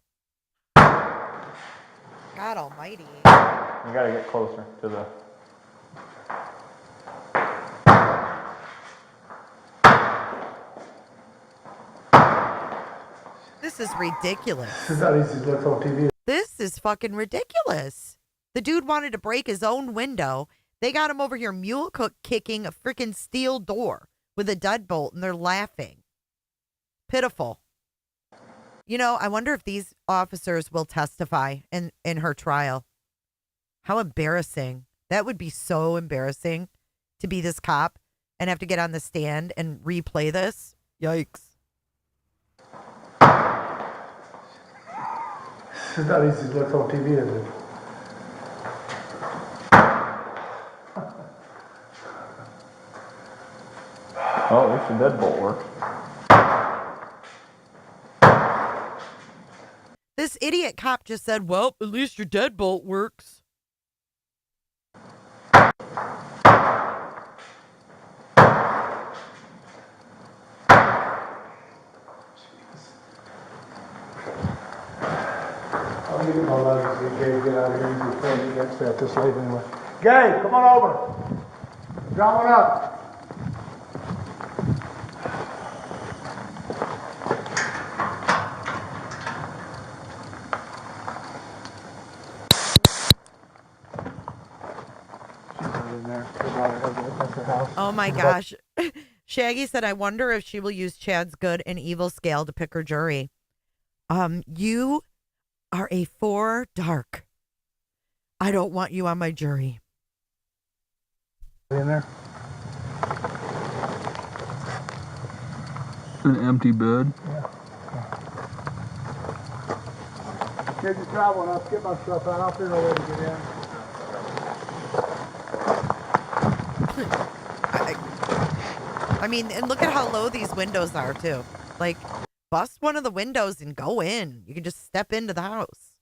God almighty. You gotta get closer to the... This is ridiculous. It's not easy to look on TV. This is fucking ridiculous. The dude wanted to break his own window. They got him over here mule kicking a freaking steel door with a deadbolt, and they're laughing. Pitiful. You know, I wonder if these officers will testify in her trial. How embarrassing. That would be so embarrassing to be this cop and have to get on the stand and replay this. Yikes. It's not easy to look on TV, is it? Oh, at least the deadbolt works. This idiot cop just said, well, at least your deadbolt works. I'll give you my luggage. Gabe, get out of here. You can't get stay at this late anyway. Gabe, come on over. Draw one up. Oh my gosh. Shaggy said, I wonder if she will use Chad's good and evil scale to pick her jury. You are a 4 dark. I don't want you on my jury. In there? An empty bed. Yeah. Get your travel and I'll get my stuff out. I'll figure out a way to get in. I mean, and look at how low these windows are, too. Like, bust one of the windows and go in. You can just step into the house.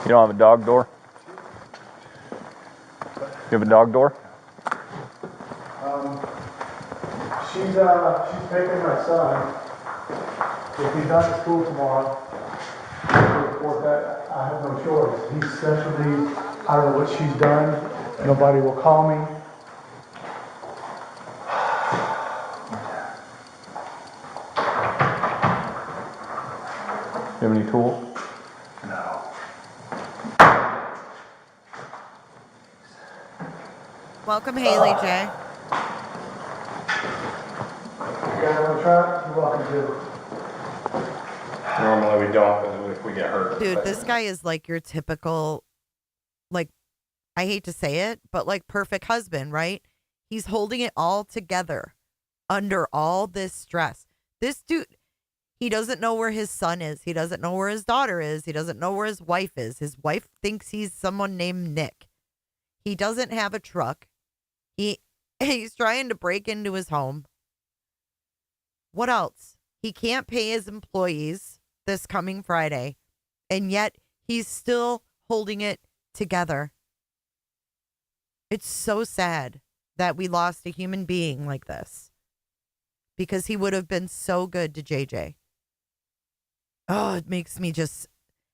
You don't have a dog door? You have a dog door? She's taking my son. If he's not at school tomorrow, report that I have no choice. He's special needs. I don't know what she's done. Nobody will call me. You have any tools? No. Welcome, Haley J. guys want to try it? You're welcome to. Normally we don't, but if we get hurt. Dude, this guy is like your typical, like, I hate to say it, but like perfect husband, right? He's holding it all together under all this stress. This dude, he doesn't know where his son is. He doesn't know where his daughter is. He doesn't know where his wife is. His wife thinks he's someone named Nick. He doesn't have a truck. He's trying to break into his home. What else? He can't pay his employees this coming Friday, and yet he's still holding it together. It's so sad that we lost a human being like this because he would have been so good to JJ. Oh, it makes me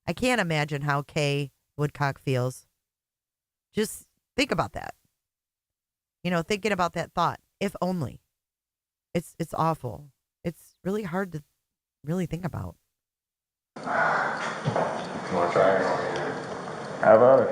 I can't imagine how Kay Woodcock feels. Just think about that. You know, thinking about that thought, if only. It's awful. It's really hard to really think about. You want to try it? How about it?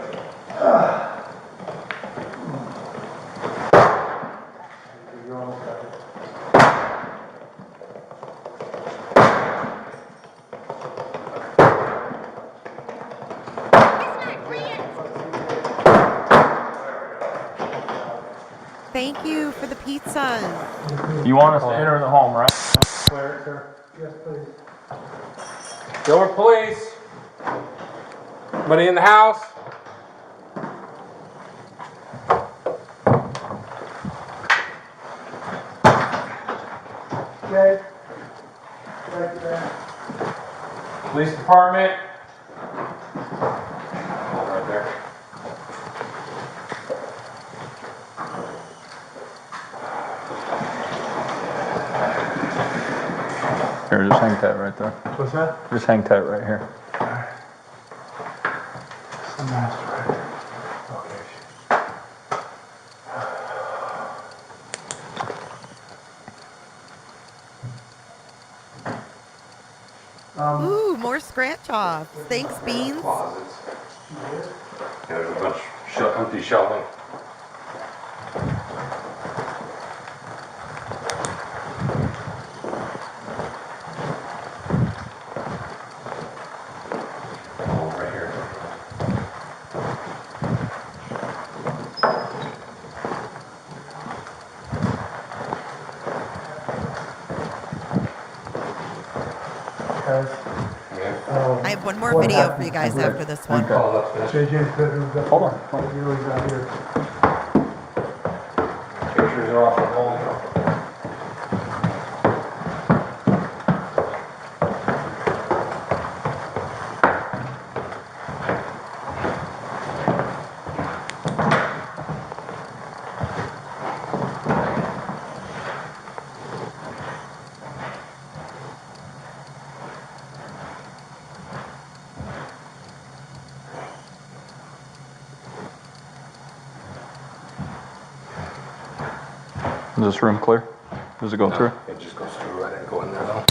Thank you for the pizzas. You want us to enter the home, right? Clear, sir. Yes, please. Door, police. Anybody in the house? Okay. Thank you, man. Police department. Right there. Here, just hang tight right there. What's that? Just hang tight right here. Some master right there. Ooh, more scratch offs. Thanks, Beans. Closets. Yeah, there's a bunch of empty shelving. Oh, right here. I have one more video for you guys after this one. Oh, that's finished. JJ's bedroom's up. Hold on. You know he's out here. Pictures are off the wall. Is this room clear? Does it go through? It just goes through. I didn't go in there though.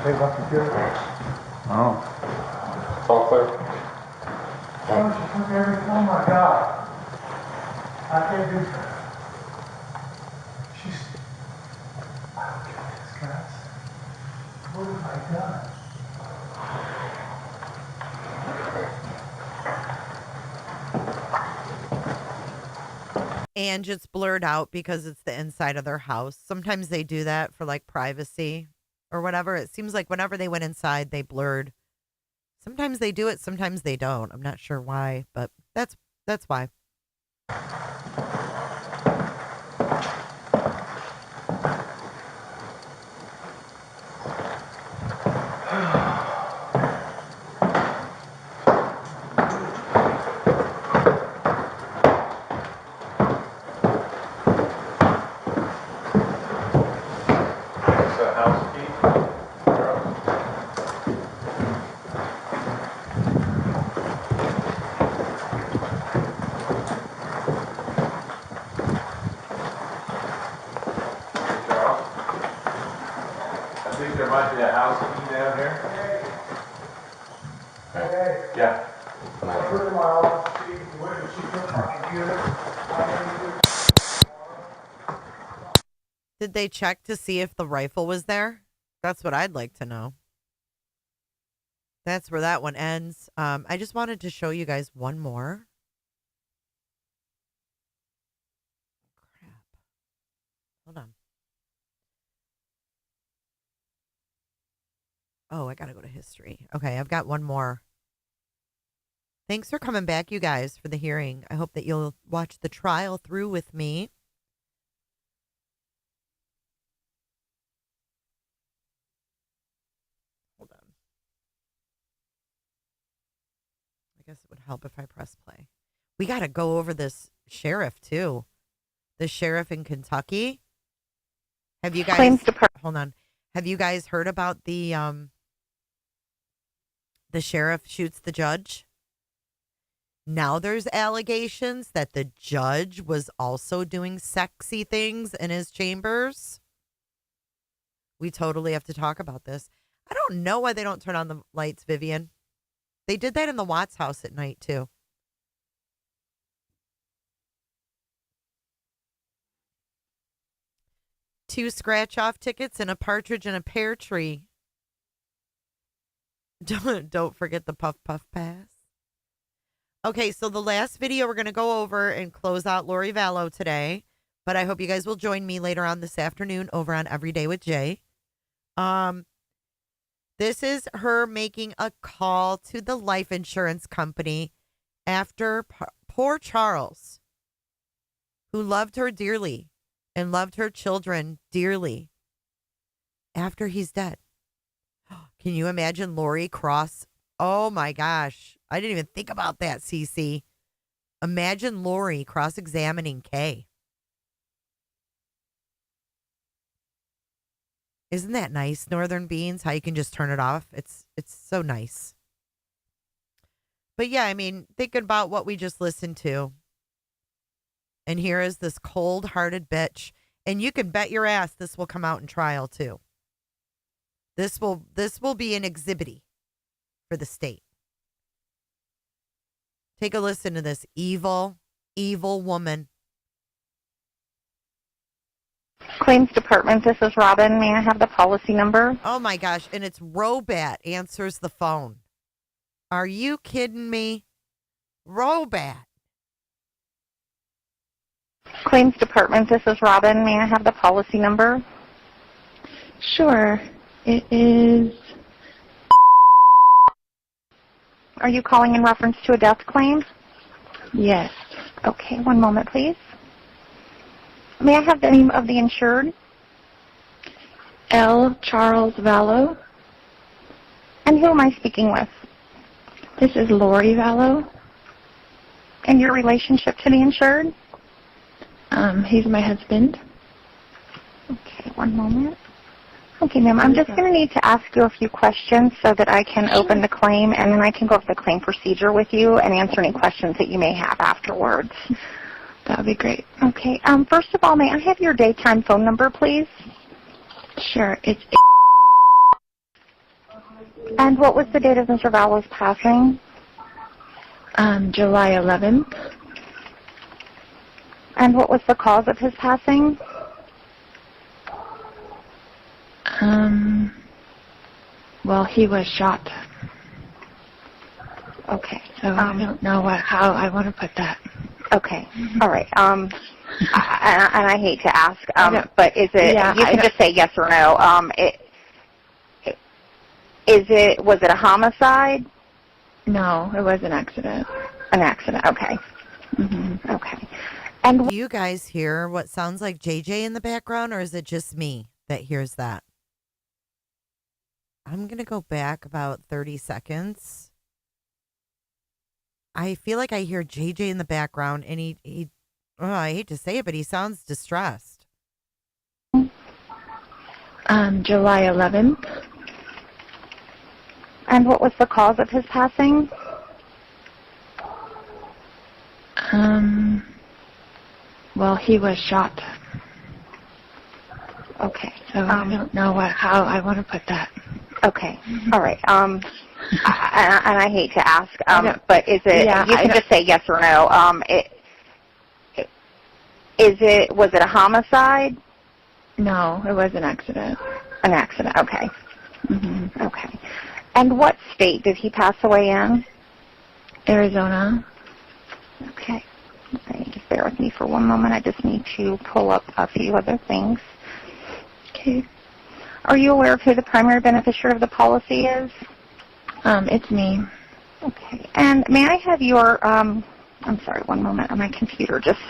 Take off the computer. Oh. It's all clear. Oh my God. I can't do. She's. I don't get this, guys. What have I done? And it's blurred out because it's the inside of their house. Sometimes they do that for like privacy or whatever. It seems like whenever they went inside, they blurred. Sometimes they do it, sometimes they don't. I'm not sure why, but that's why. I think there might be a house key down here. Yeah. Did they check to see if the rifle was there? That's what I'd like to know. That's where that one ends. I just wanted to show you guys one more. Crap. Hold on. Oh, I gotta go to history. Okay, I've got one more. Thanks for coming back, you guys, for the hearing. I hope that you'll watch the trial through with me. Hold on. I guess it would help if I press play. We got to go over this sheriff, too. The sheriff in Kentucky. Have you guys... Hold on. Have you guys heard about the sheriff shoots the judge? Now there's allegations that the judge was also doing sexy things in his chambers. We totally have to talk about this. I don't know why they don't turn on the lights, Vivian. They did that in the Watts house at night, too. Two scratch-off tickets and a partridge in a pear tree. Don't forget the Puff Puff Pass. Okay, so the last video we're going to go over and close out Lori Vallow today. But I hope you guys will join me later on this afternoon over on Everyday with Jay. This is her making a call to the life insurance company after poor Charles, who loved her dearly and loved her children dearly, after he's dead. Can you imagine Lori cross? Oh my gosh. I didn't even think about that, CC. Imagine Lori cross-examining Kay. Isn't that nice, Northern Beans? How you can just turn it off. It's so nice. But yeah, I mean, thinking about what we just listened to. And here is this cold-hearted bitch. And you can bet your ass this will come out in trial too. This will be an exhibit for the state. Take a listen to this evil, evil woman. Claims Department, this is Robin. May I have the policy number? Oh my gosh, and it's Robat answers the phone. Are you kidding me? Robat. Claims Department, this is Robin. May I have the policy number? Sure. It is... Are you calling in reference to a death claim? Yes. Okay, one moment, please. May I have the name of the insured? L. Charles Vallow. And who am I speaking with? This is Lori Vallow. And your relationship to the insured? He's my husband. Okay, one moment. Okay, ma'am, I'm just going to need to ask you a few questions so that I can open the claim, and then I can go over the claim procedure with you and answer any questions that you may have afterwards. That would be great. Okay, first of all, may I have your daytime phone number, please? Sure, it's... And what was the date of Mr. Vallow's passing? July 11th. And what was the cause of his passing? Well, he was shot. Okay. So I don't know how I want to put that. Okay. All right. And I hate to ask, but is it? Yeah, you can just say yes or no. Was it a homicide? No, it was an accident. An accident. Okay. Okay. And Do you guys hear what sounds like JJ in the background, or is it just me that hears that? I'm going to go back about 30 seconds. I feel like I hear JJ in the background, and he I hate to say it, but he sounds distressed. July 11th. And what was the cause of his passing? Well, he was shot. Okay. So I don't know how I want to put that. Okay. All right. And I hate to ask, but is it? Yeah, you can just say yes or no. Was it a homicide? No, it was an accident. An accident. Okay. Okay. And what state did he pass away in? Arizona. Okay. All right, just bear with me for one moment. I just need to pull up a few other things. Okay. Are you aware of who the primary beneficiary of the policy is? It's me. Okay. And may I have your, I'm sorry, one moment. My computer just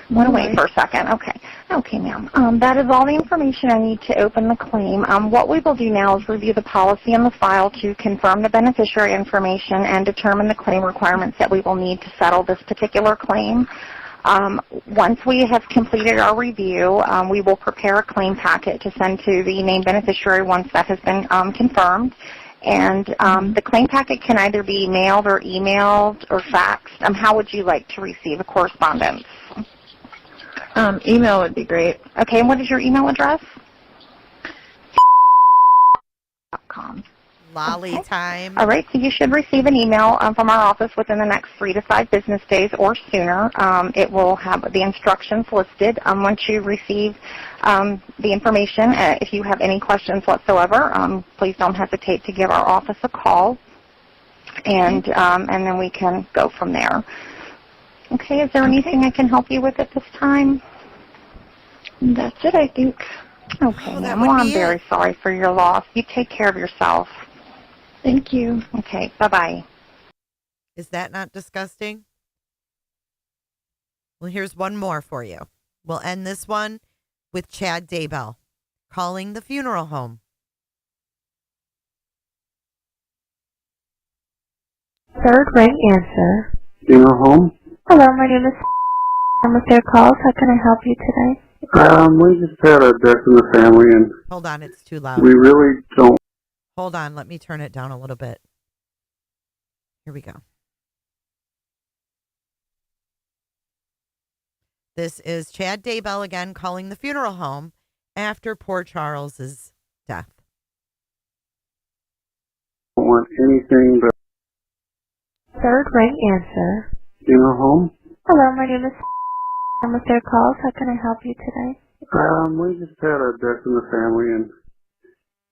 went away for a second. Okay. Okay, ma'am. That is all the information I need to open the claim. What we will do now is review the policy and the file to confirm the beneficiary information and determine the claim requirements that we will need to settle this particular claim. Once we have completed our review, we will prepare a claim packet to send to the named beneficiary once that has been confirmed. And the claim packet can either be mailed or emailed or faxed. How would you like to receive a correspondence? Email would be great. Okay, and what is your email address? .com. Lolly time. All right, so you should receive an email from our office within the next 3 to 5 business days or sooner. It will have the instructions listed. Once you receive the information, if you have any questions whatsoever, please don't hesitate to give our office a call, and then we can go from there. Okay, is there anything I can help you with at this time? That's it, I think. Okay, that ma'am. would Well, I'm be very it. sorry for your loss. You take care of yourself. Thank you. Okay, bye-bye. Is that not disgusting? Well, here's one more for you. We'll end this one with Chad Daybell calling the funeral home. Third ring answer. Funeral home? Hello, my name is with their calls. How can I help you today? We just had a death in the family, and Hold on, it's too loud. we really don't. Hold on, let me turn it down a little bit. Here we go. This is Chad Daybell again calling the funeral home after poor Charles's death. Want anything but Third ring answer. funeral home? Hello, my name is with their calls. How can I help you today? We just had a death in the family, and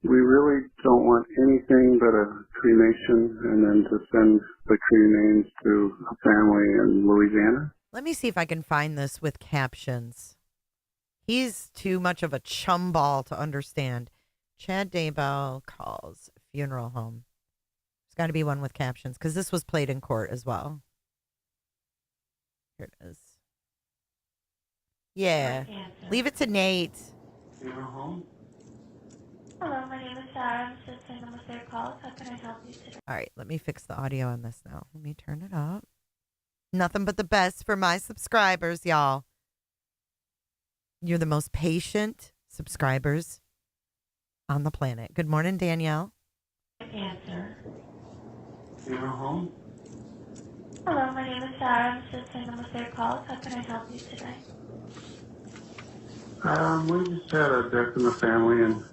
we really don't want anything but a cremation, and then to send the cremains to a family in Louisiana. Let me see if I can find this with captions. He's too much of a chumball to understand. Chad Daybell calls funeral home. There's got to be one with captions because this was played in court as well. Here it is. Yeah. Leave it to Nate. Funeral home? Hello, my name is Sarah. I'm assisting them with their calls. How can I help you today? All right, let me fix the audio on this now. Let me turn it up. Nothing but the best for my subscribers, y'all. You're the most patient subscribers on the planet. Good morning, Danielle. Answer. Funeral home? Hello, my name is Sarah. I'm assisting them with their calls. How can I help you today? We just had a death in the family, and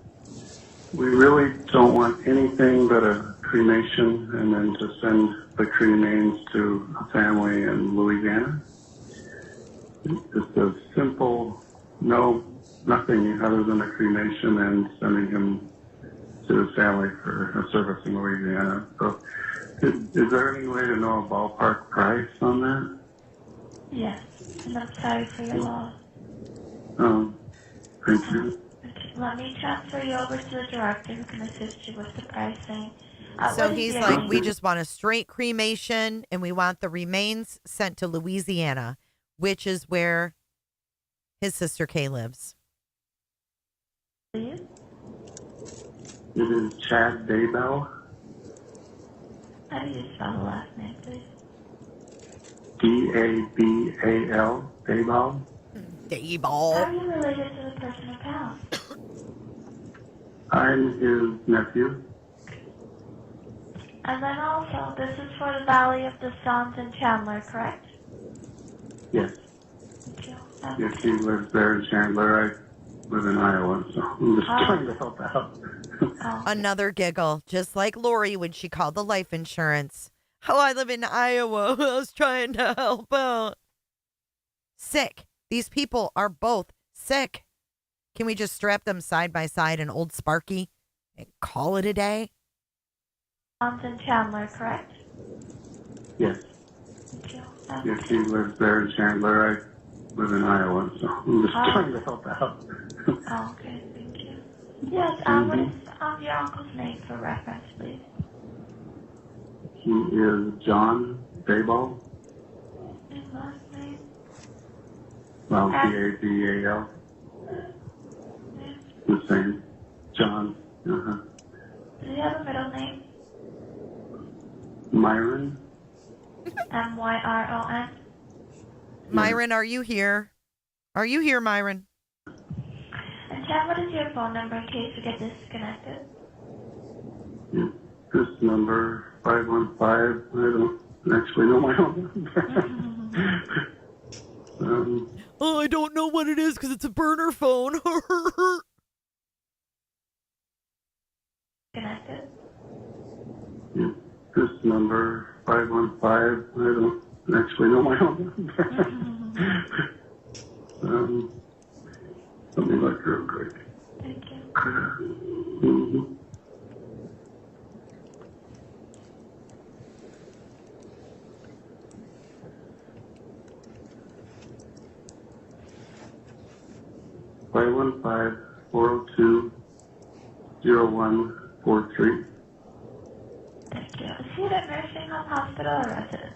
we really don't want anything but a cremation, and then to send the cremains to a family in Louisiana. Just a simple, nothing other than a cremation and sending him to his family for a service in Louisiana. So, is there any way to know a ballpark price on that? Yes, and I'm sorry for your loss. Thank you. Let me transfer you over to the director who can assist you with the pricing. So he's like, we just want a straight cremation and we want the remains sent to Louisiana, which is where his sister Kay lives. It is Chad Daybell. How do you spell the last name, please? Dabal. Daybell. Daybell. How are you related to the person who passed? I'm his nephew. And then also, this is for the Valley of the Suns in Chandler, correct? Yes. Thank you. Yes, he lives there in Chandler. I live in Iowa, so I'm just trying to help out. Another giggle, just like Lori when she called the life insurance. Oh, I live in Iowa. I was trying to help out. Sick. These people are both sick. Can we just strap them side by side in Old Sparky and call it a day? In Chandler, correct? Yes. Thank you. Yes, he lives there in Chandler. I live in Iowa, so I'm just trying to help out. Okay, thank you. Yes, what is your uncle's name for reference, please? He is John Daybell. His last name? Well, Dabal. The same. John. Uh-huh. Does he have a middle name? Myron. Myron? Myron, are you here? Are you here, Myron? And Chad, what is your phone number in case we get disconnected? Yeah. This number, 515, I don't actually know my own number. Oh, I don't know what it is because it's a burner phone. Connected? Yeah. This number, 515, I don't actually know my own number. Let me look real quick. Thank you. Mm-hmm. Five 402-0143. Thank you. Is he at a nursing home, hospital, or residence?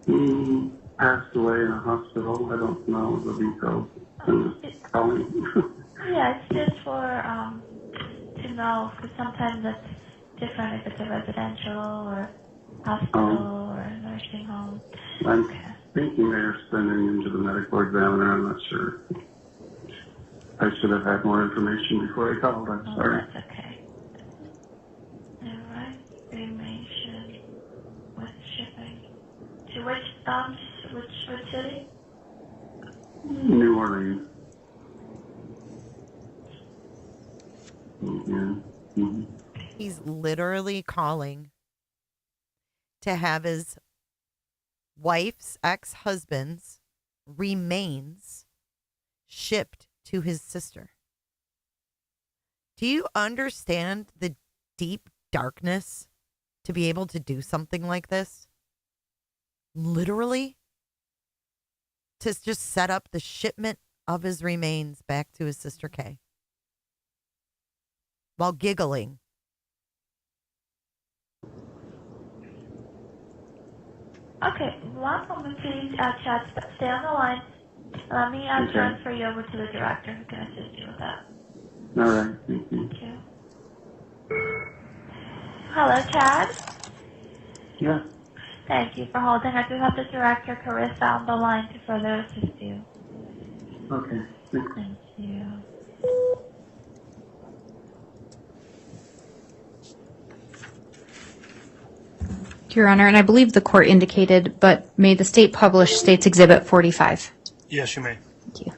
He passed away in a hospital. I don't know the details. I'm just calling. Yeah, it's just for, to know, because sometimes it's different if it's a residential or hospital or a nursing home. I'm thinking they're sending him to the medical examiner. I'm not sure. I should have had more information before I called. I'm sorry. That's okay. All right. Cremation with shipping. To which city? New Orleans. Yeah. Mm-hmm. He's literally calling to have his wife's ex-husband's remains shipped to his sister. Do you understand the deep darkness to be able to do something like this? Literally? To just set up the shipment of his remains back to his sister Kay. While giggling. Okay, one moment please, Chad, stay on the line. Let me transfer you over to the director who can assist you with that. All right, thank you. Thank you. Hello, Chad? Yeah. Thank you for holding. I do have the director, Carissa, on the line to further assist you. Okay, thanks. Thank you. Your Honor, and I believe the court indicated, but may the state publish State's Exhibit 45? Yes, you may. Thank you.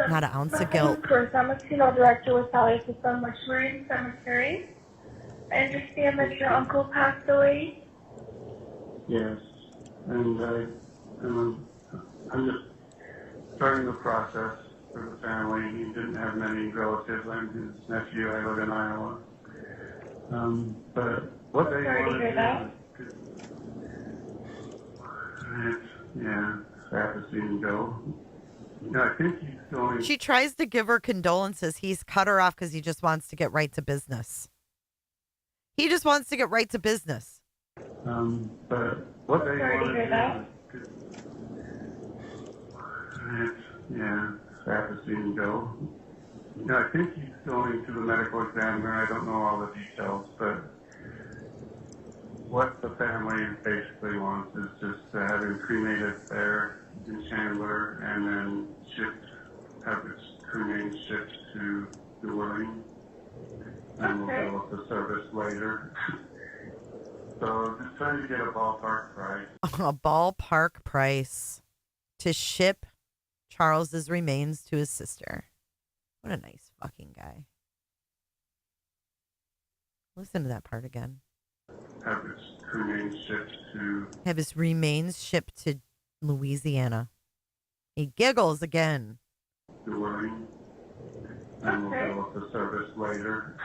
Not an ounce of guilt. I'm a funeral director with Valley System Mortuary Cemetery. I understand that your uncle passed away. Yes, and I'm just starting the process for the family. He didn't have many relatives. I'm his nephew. I live in Iowa. But what they want to do is, yeah, sad to see him go. Yeah, I think he's going. She tries to give her condolences. He's cut her off because he just wants to get right to business. He just wants to get right to business. But what they want to do is, yeah, sad to see him go. Yeah, I think he's going to the medical examiner. I don't know all the details, but what the family basically wants is just to have him cremated there in Chandler and then have his cremains shipped to New Orleans. And we'll go with the service later. So just trying to get a ballpark price. A ballpark price to ship Charles's remains to his sister. What a nice fucking guy. Listen to that part again. Have his remains shipped to Louisiana. He giggles again. New Orleans. And we'll go with the service later.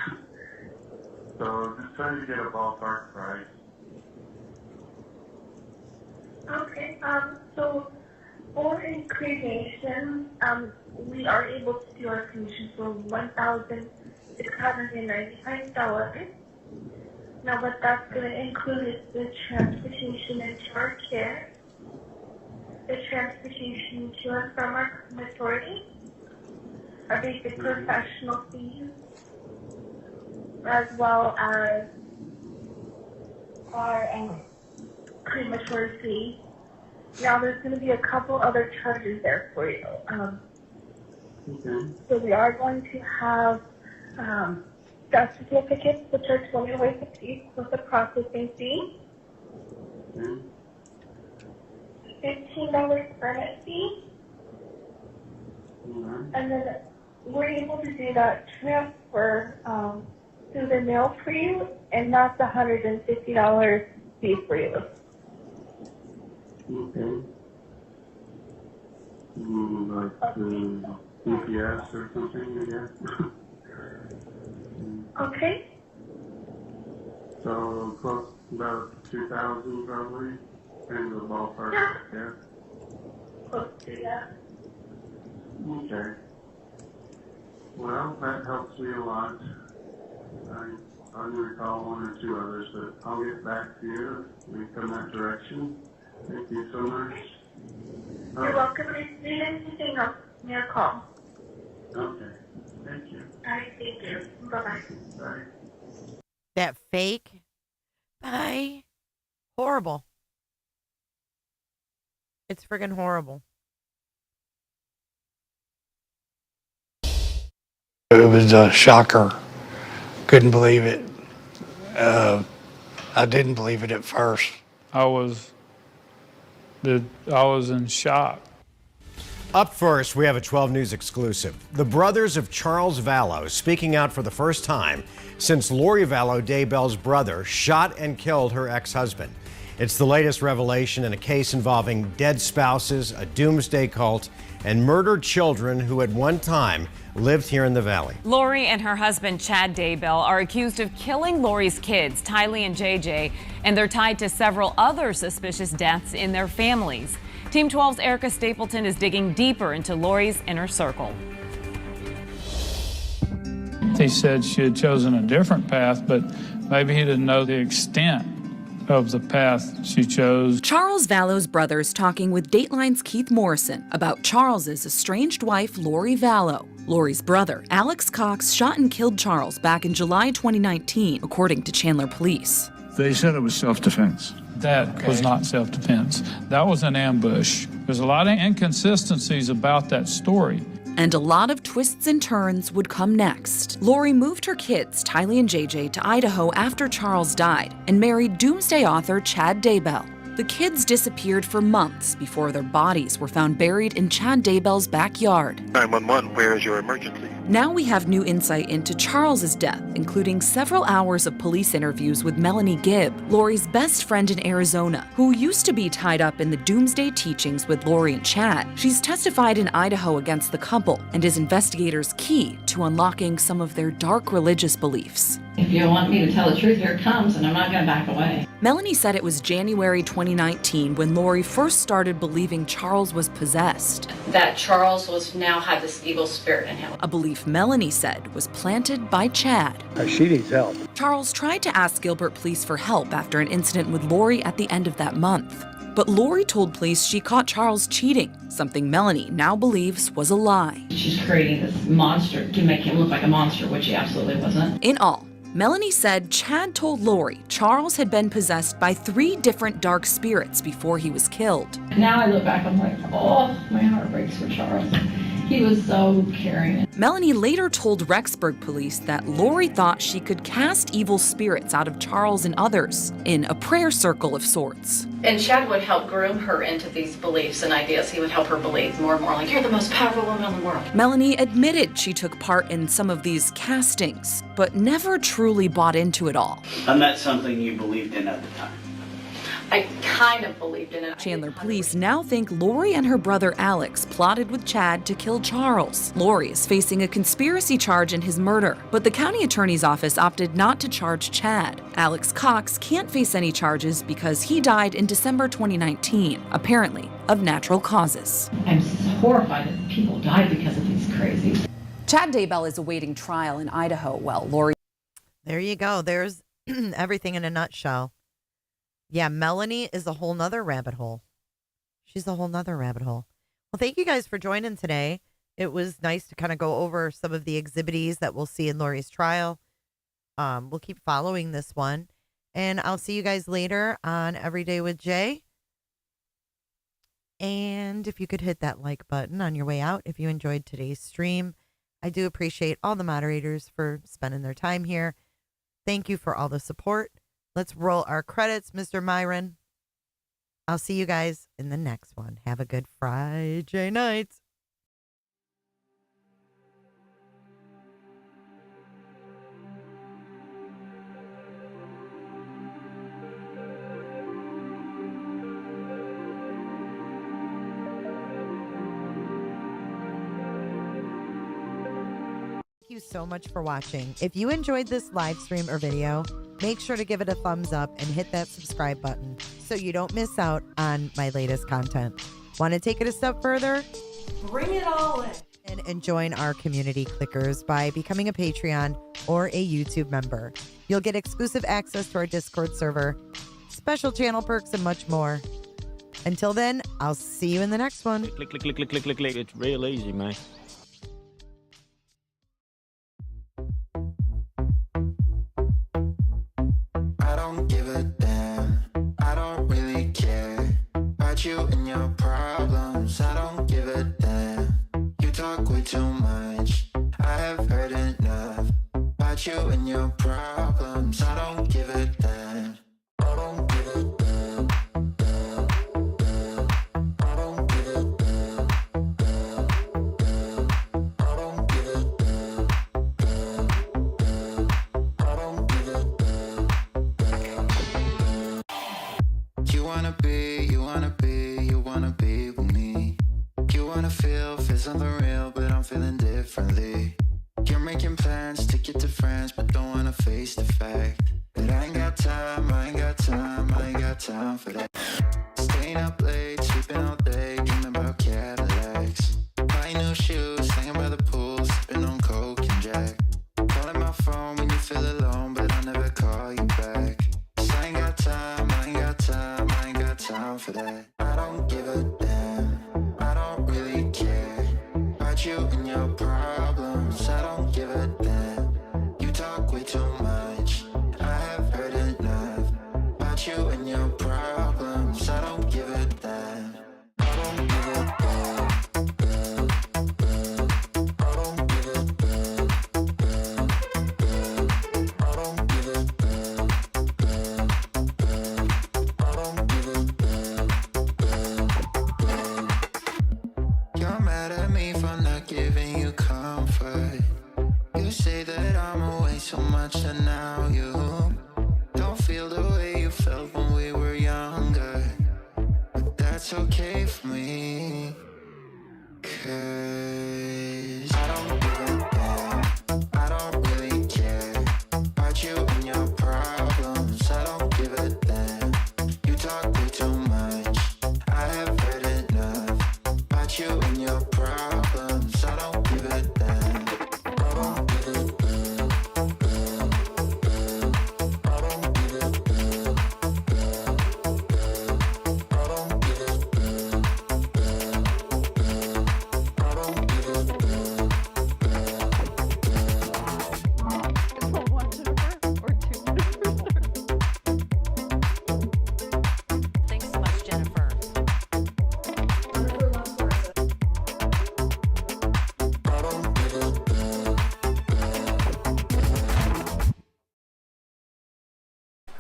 So just trying to get a ballpark price. Okay, so for a cremation, we are able to do our cremation for $1,695. Now, what that's going to include is the transportation into our care, the transportation to and from our crematory, our basic professional fees, as well as our crematory fee. Now, there's going to be a couple other charges there for you. So we are going to have death certificates, which are 20 away a piece with a processing fee. $15 permit fee. And then we're able to do that transfer through the mail for you, and that's $150 fee for you. Okay. Like UPS or something, I guess. Okay. So close about 2,000 probably, in the ballpark, yeah. Close to that. Okay. Well, that helps me a lot. I'm going to call one or two others, but I'll get back to you if we come that direction. Thank you so much. You're welcome. If you need anything else, give me a call. Okay. Thank you. All right, thank you. Bye-bye. Bye. That fake. Bye. Horrible. It's friggin' horrible. It was a shocker. Couldn't believe it. I didn't believe it at first. I was in shock. Up first, we have a 12 News exclusive. The brothers of Charles Vallow speaking out for the first time since Lori Vallow Daybell's brother shot and killed her ex-husband. It's the latest revelation in a case involving dead spouses, a doomsday cult, and murdered children who at one time lived here in the valley. Lori and her husband, Chad Daybell, are accused of killing Lori's kids, Tylee and JJ, and they're tied to several other suspicious deaths in their families. Team 12's Erica Stapleton is digging deeper into Lori's inner circle. He said she had chosen a different path, but maybe he didn't know the extent of the path she chose. Charles Vallow's brothers talking with Dateline's Keith Morrison about Charles's estranged wife, Lori Vallow. Lori's brother, Alex Cox, shot and killed Charles back in July 2019, according to Chandler police. They said it was self-defense. That was not self-defense. That was an ambush. There's a lot of inconsistencies about that story. And a lot of twists and turns would come next. Lori moved her kids, Tylee and JJ, to Idaho after Charles died and married doomsday author Chad Daybell. The kids disappeared for months before their bodies were found buried in Chad Daybell's backyard. 911, where is your emergency? Now we have new insight into Charles's death, including several hours of police interviews with Melanie Gibb, Lori's best friend in Arizona, who used to be tied up in the doomsday teachings with Lori and Chad. She's testified in Idaho against the couple and is investigators' key to unlocking some of their dark religious beliefs. If you want me to tell the truth, here it comes, and I'm not going to back away. Melanie said it was January 2019 when Lori first started believing Charles was possessed. That Charles now had this evil spirit in him. A belief Melanie said was planted by Chad. She needs help. Charles tried to ask Gilbert police for help after an incident with Lori at the end of that month. But Lori told police she caught Charles cheating, something Melanie now believes was a lie. She's creating this monster to make him look like a monster, which he absolutely wasn't. In all, Melanie said Chad told Lori Charles had been possessed by 3 different dark spirits before he was killed. Now I look back, I'm like, oh, my heart breaks for Charles. He was so caring. Melanie later told Rexburg police that Lori thought she could cast evil spirits out of Charles and others in a prayer circle of sorts. And Chad would help groom her into these beliefs and ideas. He would help her believe more and more, like, you're the most powerful woman in the world. Melanie admitted she took part in some of these castings, but never truly bought into it all. And that's something you believed in at the time? I kind of believed in it. Chandler police now think Lori and her brother Alex plotted with Chad to kill Charles. Lori is facing a conspiracy charge in his murder, but the county attorney's office opted not to charge Chad. Alex Cox can't face any charges because he died in December 2019, apparently of natural causes. I'm horrified that people died because of these crazies. Chad Daybell is awaiting trial in Idaho while Lori... There you go. There's everything in a nutshell. Yeah, Melanie is a whole nother rabbit hole. She's a whole nother rabbit hole. Well, thank you guys for joining today. It was nice to kind of go over some of the exhibitees that we'll see in Lori's trial. We'll keep following this one. And I'll see you guys later on Every Day with Jay. And if you could hit that like button on your way out if you enjoyed today's stream. I do appreciate all the moderators for spending their time here. Thank you for all the support. Let's roll our credits, Mr. Myron. I'll see you guys in the next one. Have a good Friday night. Thank you so much for watching. If you enjoyed this live stream or video, make sure to give it a thumbs up and hit that subscribe button so you don't miss out on my latest content. Want to take it a step further? Bring it all in. And join our community clickers by becoming a Patreon or a YouTube member. You'll get exclusive access to our Discord server, special channel perks, and much more. Until then, I'll see you in the next one. Click, click, click, click, click, click, click. It's real easy, man. I don't give a damn. I don't really care about you and your problems. I don't give a damn. You talk way too much. I have heard enough about you and your problems. I don't give a damn. I don't give a damn. I don't give a damn. I don't give a damn. I don't give a damn. You wanna be with me. You wanna feel something real, but I'm feeling differently. You're making plans to get to France, but don't wanna face the fact that I ain't got time, I ain't got time, I ain't got time for that. Staying up late, sleeping all day, dreaming about Cadillacs. Buying new shoes, hanging by the pool, sipping on Coke and Jack. Calling my phone when you feel alone, but I'll never call you back. 'Cause I ain't got time, I ain't got time, I ain't got time for that. I don't give a damn, I don't really care about you and your problems. I don't give a damn. You talk way too much. I have heard enough about you and your problems. I don't give a damn. I don't give a damn. I don't give a damn. I don't give a damn. I don't give a damn. You're mad at me for not giving you comfort. You say that I'm away so much and now you don't feel the way you felt when we were younger. But that's okay for me, 'cause I don't give a damn. I don't really care about you and your problems. I don't give a damn. You talk way too much. I have heard enough about you and your problems. I don't give a damn. I don't give a damn. I don't give a damn. I don't give a damn. I don't give a damn. Thanks so much, Jennifer.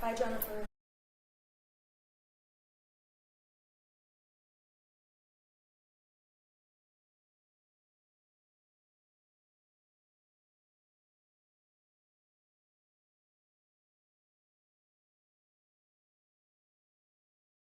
Bye, Jennifer.